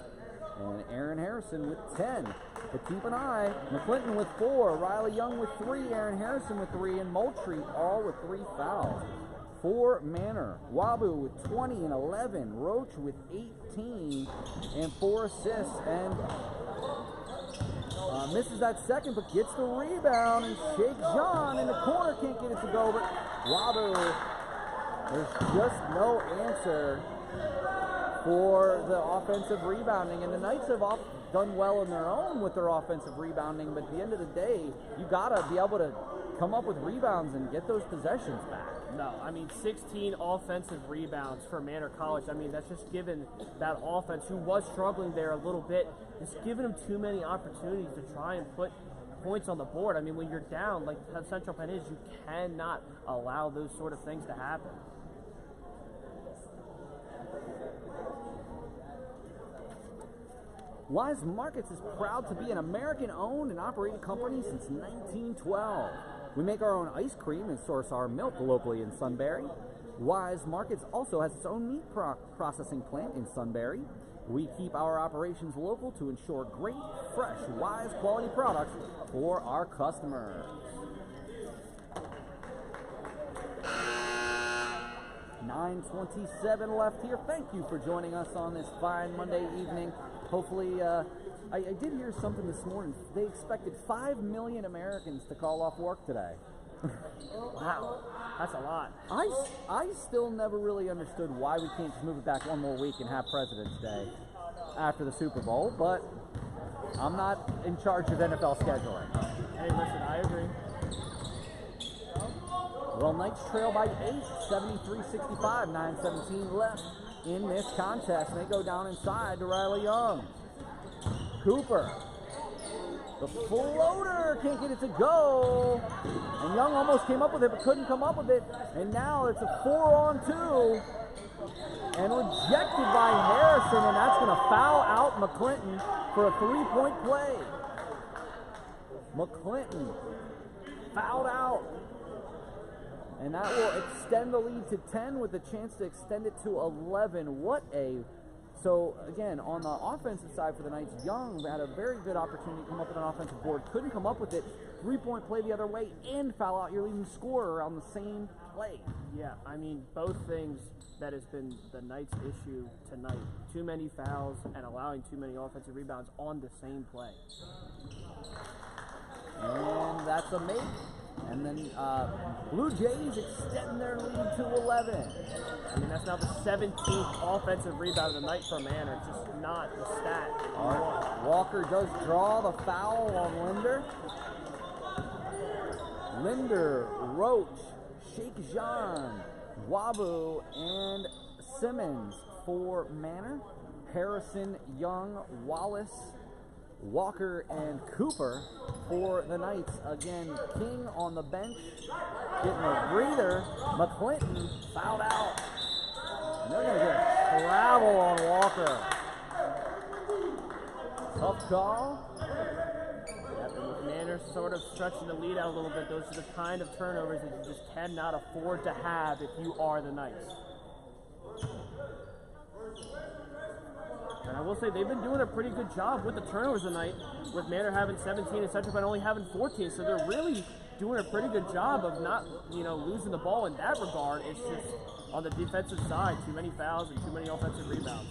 And Aaron Harrison with 10. But keep an eye, McClinton with 4, Riley Young with 3, Aaron Harrison with 3, and Moultrie all with 3 fouls. For Manor, Wabu with 20 and 11, Roach with 18 and 4 assists, and misses that second, but gets the rebound, and Shake John in the corner can't get it to go, but Wabu, there's just no answer for the offensive rebounding, and the Knights have done well on their own with their offensive rebounding, but at the end of the day, you gotta be able to come up with rebounds and get those possessions back. No, 16 offensive rebounds for Manor College. that's just given that offense, who was struggling there a little bit, just giving them too many opportunities to try and put points on the board. When you're down, like Central Penn is, you cannot allow those sort of things to happen. Weis Markets is proud to be an American-owned and operated company since 1912. We make our own ice cream and source our milk locally in Sunbury. Weis Markets also has its own meat processing plant in Sunbury. We keep our operations local to ensure great, fresh, Weis quality products for our customers. 9:27 left here. Thank you for joining us on this fine Monday evening. Hopefully, I did hear something this morning. They expected 5 million Americans to call off work today. Wow, that's a lot. I still never really understood why we can't just move it back one more week and have President's Day after the Super Bowl, but I'm not in charge of NFL scheduling. Hey, listen, I agree. Well, Knights trail by 8, 73-65, 9:17 left in this contest. And they go down inside to Riley Young. Cooper. The floater can't get it to go. And Young almost came up with it, but couldn't come up with it. And now it's a 4-on-2. And rejected by Harrison, and that's going to foul out McClinton for a 3-point play. McClinton fouled out. And that will extend the lead to 10 with a chance to extend it to 11. So again, on the offensive side for the Knights, Young had a very good opportunity to come up with an offensive board. Couldn't come up with it. 3-point play the other way and foul out your leading scorer on the same play. Yeah, I mean, both things that has been the Knights' issue tonight. Too many fouls and allowing too many offensive rebounds on the same play. And that's a make. And then Blue Jays extend their lead to 11. I mean, that's now the 17th offensive rebound of the night for Manor. It's just not the stat. Walker does draw the foul on Linder. Linder, Roach, Sheikh Jean, Wabu, and Simmons for Manor. Harrison, Young, Wallace, Walker, and Cooper for the Knights. Again, King on the bench, getting a breather. McClinton fouled out. And they're going to get a travel on Walker. Tough call. Manor sort of stretching the lead out a little bit. Those are the kind of turnovers that you just cannot afford to have if you are the Knights. And I will say they've been doing a pretty good job with the turnovers tonight, with Manor having 17 and Central Penn only having 14. So they're really doing a pretty good job of not, losing the ball in that regard. It's just on the defensive side, too many fouls and too many offensive rebounds.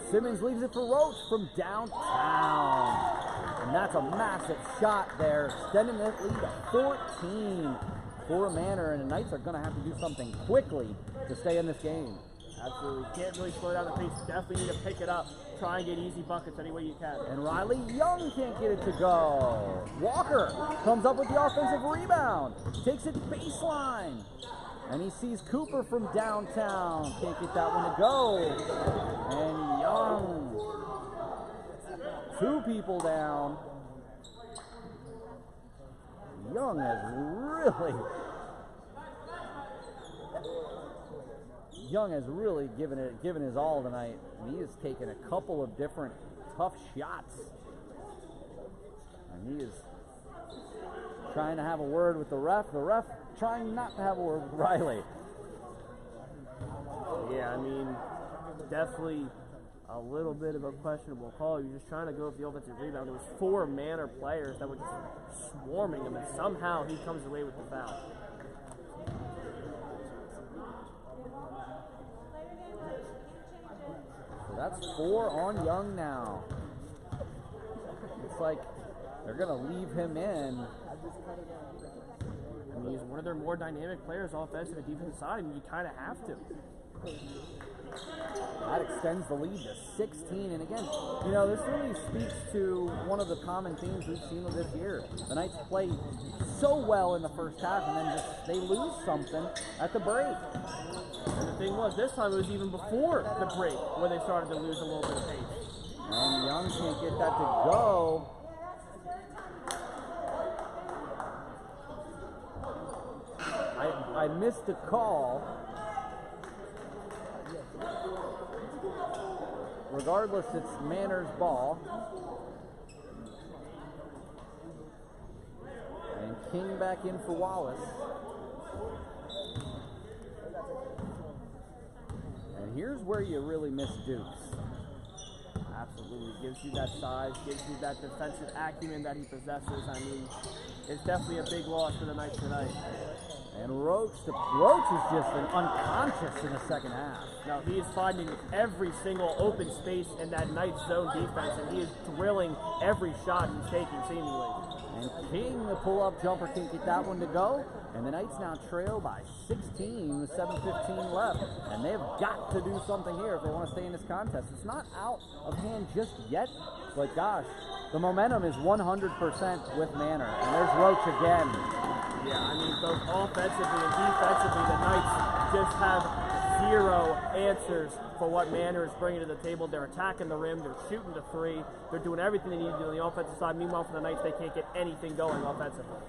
Simmons leaves it for Roach from downtown. And that's a massive shot there, extending that lead to 14 for Manor. And the Knights are going to have to do something quickly to stay in this game. Absolutely. Can't really slow down the pace. Definitely need to pick it up. Try and get easy buckets any way you can. And Riley Young can't get it to go. Walker comes up with the offensive rebound. Takes it baseline. And he sees Cooper from downtown. Can't get that one to go. And Young. Two people down. Young has really given his all tonight. And he has taken a couple of different tough shots. And he is trying to have a word with the ref. The ref trying not to have a word with Riley. Yeah, I mean, definitely a little bit of a questionable call. You're just trying to go with the offensive rebound. There was 4 Manor players that were just swarming him, and somehow he comes away with the foul. So that's 4 on Young now. It's like they're going to leave him in. I mean, he's one of their more dynamic players, offensive and defensive side, and you kind of have to. That extends the lead to 16. And again, this really speaks to one of the common themes we've seen with this year. The Knights play so well in the first half, and then they lose something at the break. And the thing was, this time it was even before the break when they started to lose a little bit of pace. And Young can't get that to go. I missed the call. Regardless, it's Manor's ball. And King back in for Wallace. And here's where you really miss Dukes. Absolutely. Gives you that size, gives you that defensive acumen that he possesses. I mean, it's definitely a big loss for the Knights tonight. And Roach has just been unconscious in the second half. No, he is finding every single open space in that Knights zone defense, and he is drilling every shot he's taking, seemingly. And King, the pull-up jumper, can't get that one to go. And the Knights now trail by 16 with 7:15 left. And they've got to do something here if they want to stay in this contest. It's not out of hand just yet, but gosh, the momentum is 100% with Manor. And there's Roach again. Yeah, I mean, both offensively and defensively, the Knights just have zero answers for what Manor is bringing to the table. They're attacking the rim, they're shooting the three, they're doing everything they need to do on the offensive side. Meanwhile, for the Knights, they can't get anything going offensively.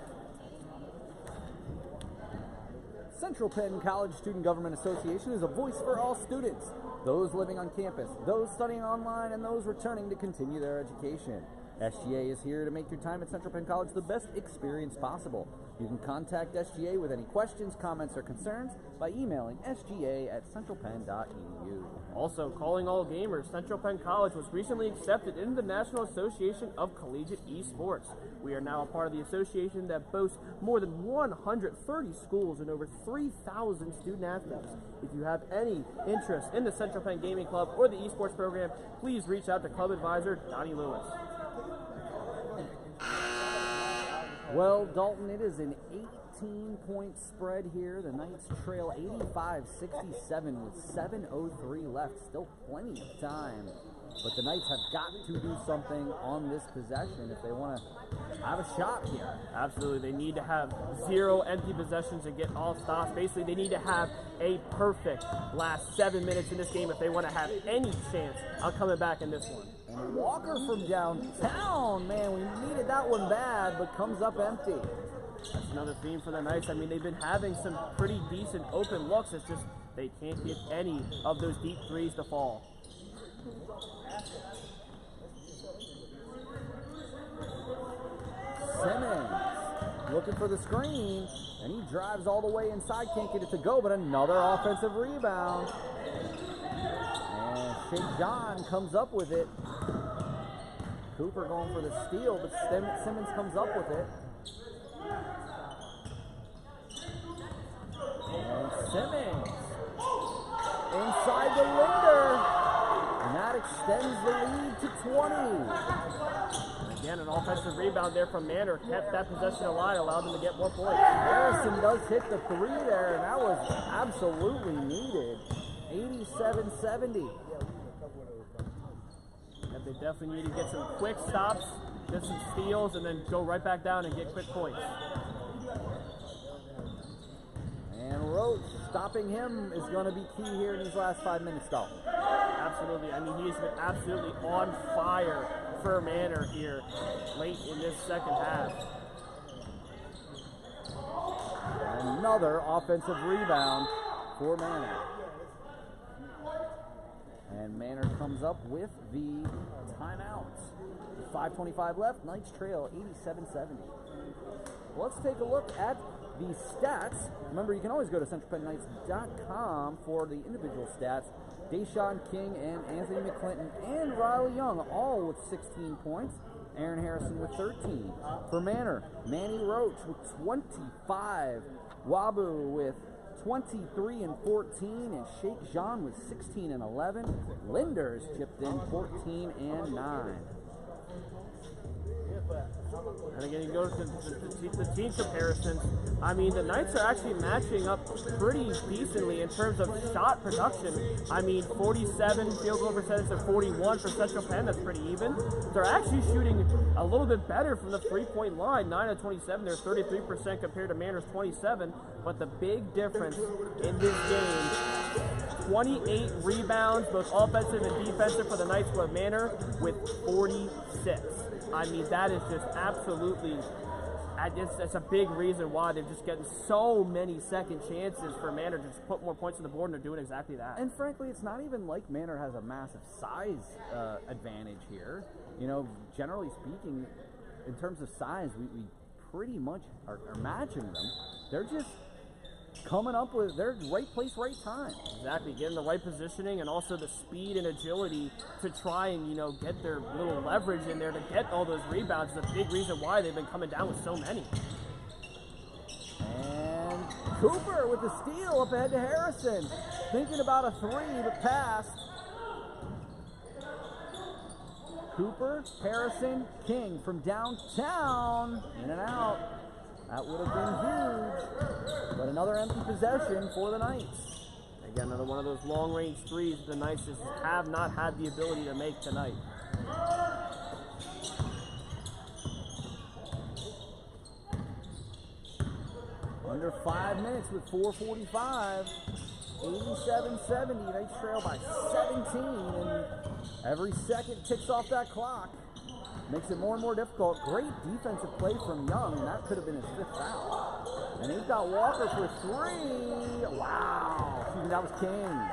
Central Penn College Student Government Association is a voice for all students, those living on campus, those studying online, and those returning to continue their education. SGA is here to make your time at Central Penn College the best experience possible. You can contact SGA with any questions, comments, or concerns by emailing sga@centralpenn.edu. Also, calling all gamers, Central Penn College was recently accepted into the National Association of Collegiate Esports. We are now a part of the association that boasts more than 130 schools and over 3,000 student athletes. If you have any interest in the Central Penn Gaming Club or the esports program, please reach out to Club Advisor Donnie Lewis. Well, Dalton, it is an 18-point spread here. The Knights trail 85-67 with 7:03 left. Still plenty of time. But the Knights have got to do something on this possession if they want to have a shot here. Absolutely. They need to have 0 empty possessions and get all stops. Basically, they need to have a perfect last 7 minutes in this game if they want to have any chance of coming back in this one. And Walker from downtown, man, we needed that one bad, but comes up empty. That's another theme for the Knights. I mean, they've been having some pretty decent open looks. It's just they can't get any of those deep threes to fall. Simmons looking for the screen, and he drives all the way inside, can't get it to go, but another offensive rebound. And St. John comes up with it. Cooper going for the steal, but Simmons comes up with it. And Simmons inside the Linder, and that extends the lead to 20. Again, an offensive rebound there from Manor kept that possession alive, allowed them to get more points. Harrison does hit the three there, and that was absolutely needed. 87-70. And they definitely need to get some quick stops, get some steals, and then go right back down and get quick points. And Roach, stopping him is going to be key here in these last 5 minutes, though. Absolutely. I mean, he's been absolutely on fire for Manor here late in this second half. Another offensive rebound for Manor. And Manor comes up with the timeout. With 5:25 left, Knights trail 87-70. Let's take a look at the stats. Remember, you can always go to centralpennknights.com for the individual stats. Deshaun King and Anthony McClinton and Riley Young all with 16 points. Aaron Harrison with 13. For Manor, Manny Roach with 25. Wabu with 23 and 14, and Sheikh Jean with 16 and 11. Linders chipped in 14 and 9. And again, you go to the team comparisons. I mean, the Knights are actually matching up pretty decently in terms of shot production. I mean, 47 field goal percentage to 41 for Central Penn. That's pretty even. They're actually shooting a little bit better from the three-point line. 9 of 27. They're 33% compared to Manor's 27. But the big difference in this game, 28 rebounds, both offensive and defensive for the Knights for Manor with 46. I mean, that is just absolutely, that's a big reason why they're just getting so many second chances for Manor to just put more points on the board, and they're doing exactly that. And frankly, it's not even like Manor has a massive size advantage here. You know, generally speaking, in terms of size, we pretty much are matching them. They're just coming up with their right place, right time. Exactly, getting the right positioning and also the speed and agility to try and, you know, get their little leverage in there to get all those rebounds. Is a big reason why they've been coming down with so many. And Cooper with the steal up ahead to Harrison. Thinking about a three, but passed. Cooper, Harrison, King from downtown. In and out. That would have been huge, but another empty possession for the Knights. Again, another one of those long-range threes the Knights just have not had the ability to make tonight. Under 5 minutes with 4:45, 87-70. Knights trail by 17, and every second ticks off that clock. Makes it more and more difficult. Great defensive play from Young, and that could have been his 5th foul. And he's got Walker for 3. Wow. That was King.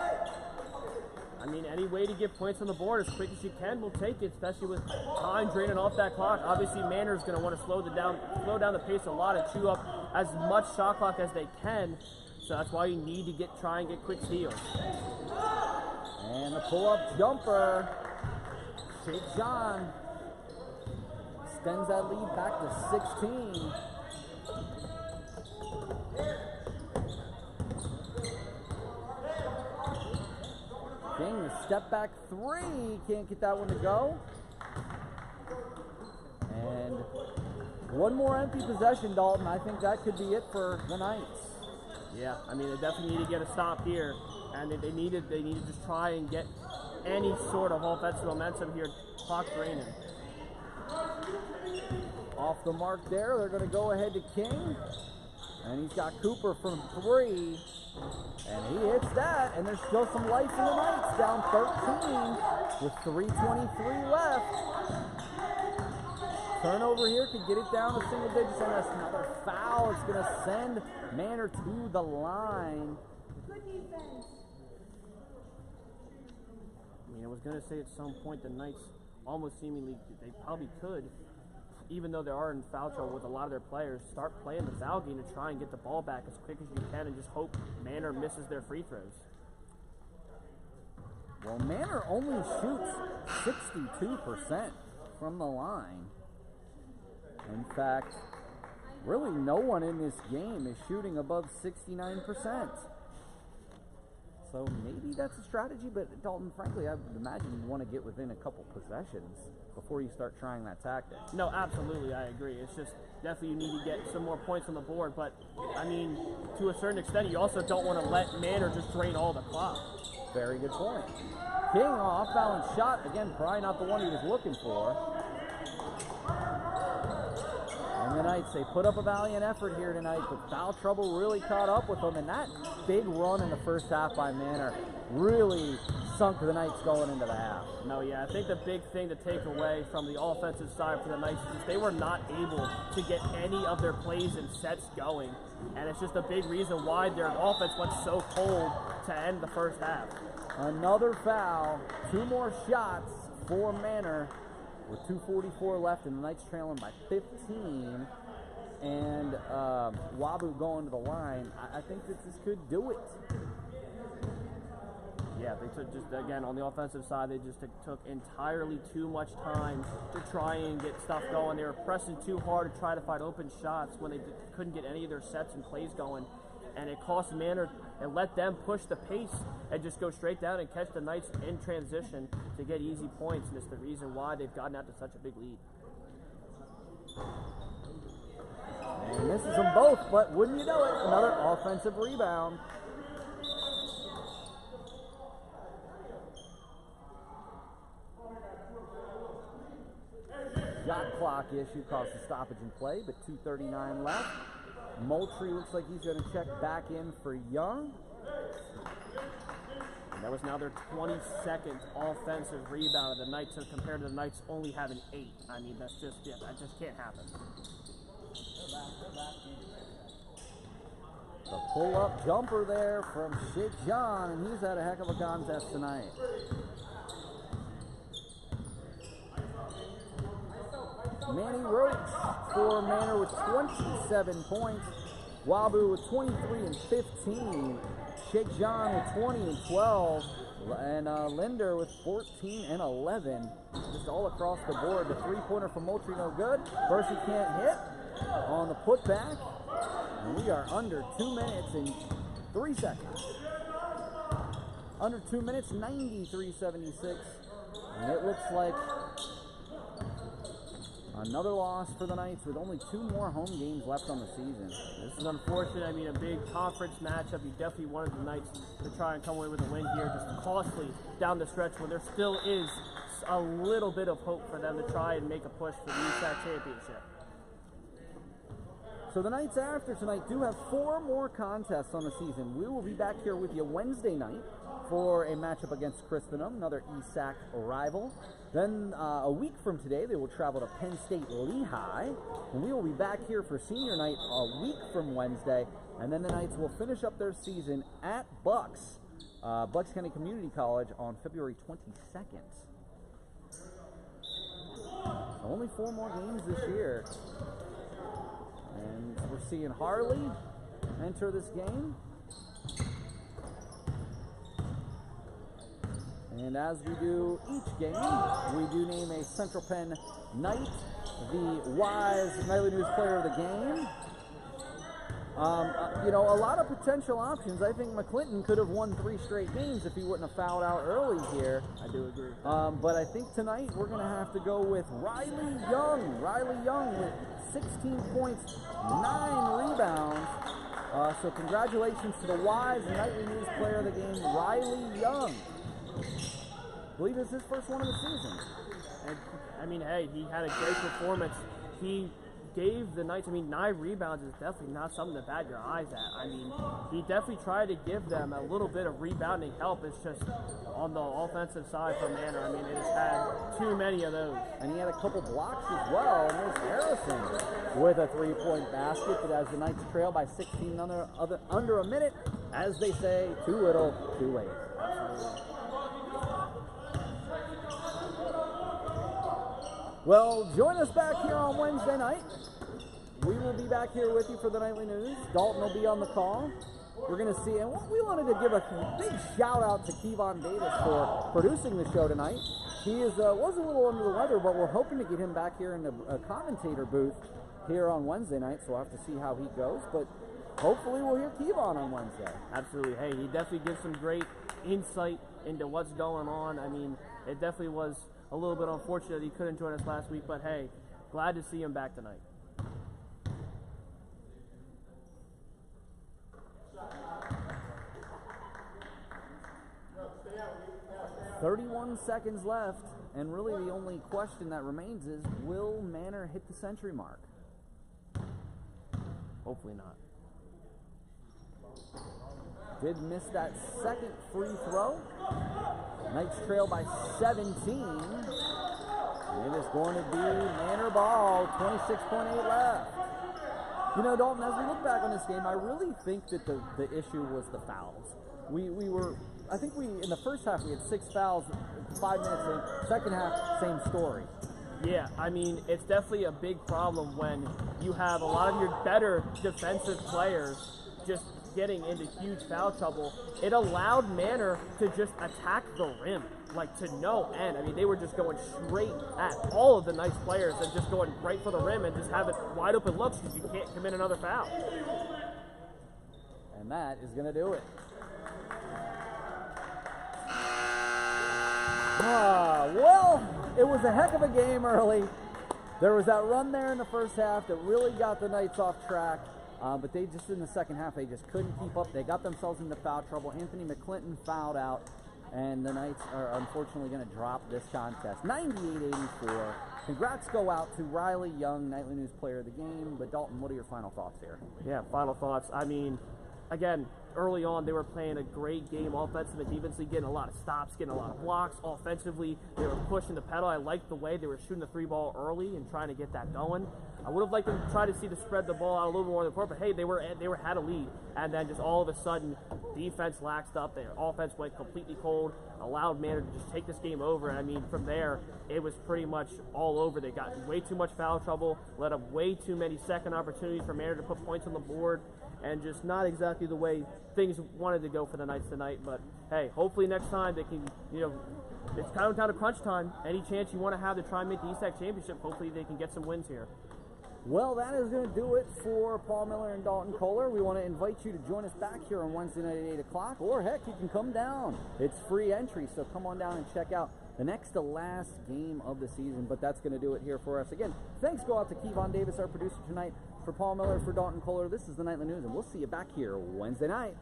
I mean, any way to get points on the board as quick as you can, we'll take it, especially with time draining off that clock. Obviously, Manor's going to want to slow down the pace a lot and chew up as much shot clock as they can. So that's why you need to try and get quick steals. And a pull-up jumper. St. John extends that lead back to 16. King, the step back three, can't get that one to go. And one more empty possession, Dalton. I think that could be it for the Knights. Yeah, I mean, they definitely need to get a stop here, and they need to just try and get any sort of offensive momentum here. Clock draining. Off the mark there, they're going to go ahead to King. And he's got Cooper from three. And he hits that, and there's still some life in the Knights, down 13 with 3:23 left. Turnover here could get it down to single digits, and that's another foul. It's going to send Manor to the line. Good defense. I mean, I was going to say at some point the Knights almost seemingly, they probably could, even though they are in foul trouble with a lot of their players, start playing the foul game to try and get the ball back as quick as you can and just hope Manor misses their free throws. Well, Manor only shoots 62% from the line. In fact, really no one in this game is shooting above 69%. So maybe that's a strategy, but Dalton, frankly, I would imagine you want to get within a couple possessions before you start trying that tactic. No, absolutely, I agree. It's just definitely you need to get some more points on the board, but I mean, to a certain extent, you also don't want to let Manor just drain all the clock. Very good point. King, off balance shot, again, probably not the one he was looking for. And the Knights, they put up a valiant effort here tonight, but foul trouble really caught up with them, and that big run in the first half by Manor really sunk the Knights going into the half. No, yeah, I think the big thing to take away from the offensive side for the Knights is they were not able to get any of their plays and sets going, and it's just a big reason why their offense went so cold to end the first half. Another foul, two more shots for Manor with 2:44 left, and the Knights trailing by 15. And Wabu going to the line. I think that this could do it. Yeah, they took just, again, on the offensive side, they just took entirely too much time to try and get stuff going. They were pressing too hard to try to find open shots when they couldn't get any of their sets and plays going. And it cost Manor and let them push the pace and just go straight down and catch the Knights in transition to get easy points. And it's the reason why they've gotten out to such a big lead. And misses them both, but wouldn't you know it, another offensive rebound. Shot clock issue caused a stoppage in play, but 2:39 left. Moultrie looks like he's going to check back in for Young. And that was now their 22nd offensive rebound of the Knights compared to the Knights only having 8. I mean, that's just, yeah, that just can't happen. The pull-up jumper there from St. John, and he's had a heck of a contest tonight. Manny Roach for Manor with 27 points. Wabu with 23 and 15. St. John with 20 and 12. And Linder with 14 and 11. Just all across the board. The three-pointer from Moultrie no good. Percy can't hit on the putback. And we are under 2 minutes and 3 seconds. Under 2 minutes, 93-76. And it looks like another loss for the Knights with only 2 more home games left on the season. This is unfortunate. I mean, a big conference matchup. You definitely wanted the Knights to try and come away with a win here. Just costly down the stretch when there still is a little bit of hope for them to try and make a push for the ESAC championship. So the Knights after tonight do have 4 more contests on the season. We will be back here with you Wednesday night for a matchup against Crispinum, another ESAC rival. Then a week from today, they will travel to Penn State Lehigh. And we will be back here for senior night a week from Wednesday. And then the Knights will finish up their season at Bucks Bucks County Community College on February 22nd. So only 4 more games this year. And we're seeing Harley enter this game. And as we do each game, we do name a Central Penn Knight the Weis Knightly News Player of the game. You know, a lot of potential options. I think McClinton could have won 3 straight games if he wouldn't have fouled out early here. I do agree. But I think tonight we're going to have to go with Riley Young. Riley Young with 16 points, 9 rebounds. So congratulations to the Weis Knightly News Player of the game, Riley Young. I believe it's his first one of the season. And, I mean, hey, he had a great performance. He gave the Knights, 9 rebounds is definitely not something to bat your eyes at. I mean, he definitely tried to give them a little bit of rebounding help. It's just on the offensive side for Manor. I mean, it has had too many of those. And he had a couple blocks as well. And there's Harrison with a 3-point basket. But as the Knights trail by 16 under a minute, as they say, too little, too late. Absolutely. Well, join us back here on Wednesday night. We will be back here with you for the nightly news. Dalton will be on the call. We're going to see, and we wanted to give a big shout out to Kevon Davis for producing the show tonight. He was a little under the weather, but we're hoping to get him back here in the commentator booth here on Wednesday night, so we'll have to see how he goes. But hopefully we'll hear Kevon on Wednesday. Absolutely. Hey, he definitely gives some great insight into what's going on. I mean, it definitely was a little bit unfortunate he couldn't join us last week, but hey, glad to see him back tonight. "31 seconds left, and really the only question that remains is, will Manor hit the century mark? Hopefully not. Did miss that second free throw. Knights trail by 17. It is going to be Manor ball, 26.8 left. You know, Dalton, as we look back on this game, I really think that the issue was the fouls. I think in the first half we had 6 fouls, 5 minutes in. Second half, same story. Yeah, I mean, it's definitely a big problem when you have a lot of your better defensive players just getting into huge foul trouble. It allowed Manor to just attack the rim, like to no end. I mean, they were just going straight at all of the Knights players and just going right for the rim and just having wide open looks because you can't commit another foul. And that is going to do it. Well, it was a heck of a game early. There was that run there in the first half that really got the Knights off track. But they just, in the second half, they just couldn't keep up. They got themselves into foul trouble. Anthony McClinton fouled out, and the Knights are unfortunately going to drop this contest. 98-84. Congrats go out to Riley Young, Nightly News Player of the game. But Dalton, what are your final thoughts here? Yeah, final thoughts. I mean, again, early on, they were playing a great game offensively and defensively, getting a lot of stops, getting a lot of blocks. Offensively, they were pushing the pedal. I liked the way they were shooting the 3-ball early and trying to get that going. I would have liked them to try to see to spread the ball out a little more on the court, but hey, they had a lead, and then just all of a sudden, defense laxed up. Their offense went completely cold, allowed Manor to just take this game over. And I mean, from there, it was pretty much all over. They got way too much foul trouble, let up way too many second opportunities for Manor to put points on the board, and just not exactly the way things wanted to go for the Knights tonight. But hey, hopefully next time they can, it's kind of down to crunch time. Any chance you want to have to try and make the ESAC championship, hopefully they can get some wins here. Well, that is going to do it for Paul Miller and Dalton Koller. We want to invite you to join us back here on Wednesday night at 8 o'clock, or heck, you can come down. It's free entry, so come on down and check out the next to last game of the season. But that's going to do it here for us. Again, thanks go out to Kevon Davis, our producer tonight. For Paul Miller, for Dalton Koller, this is the Nightly News, and we'll see you back here Wednesday night.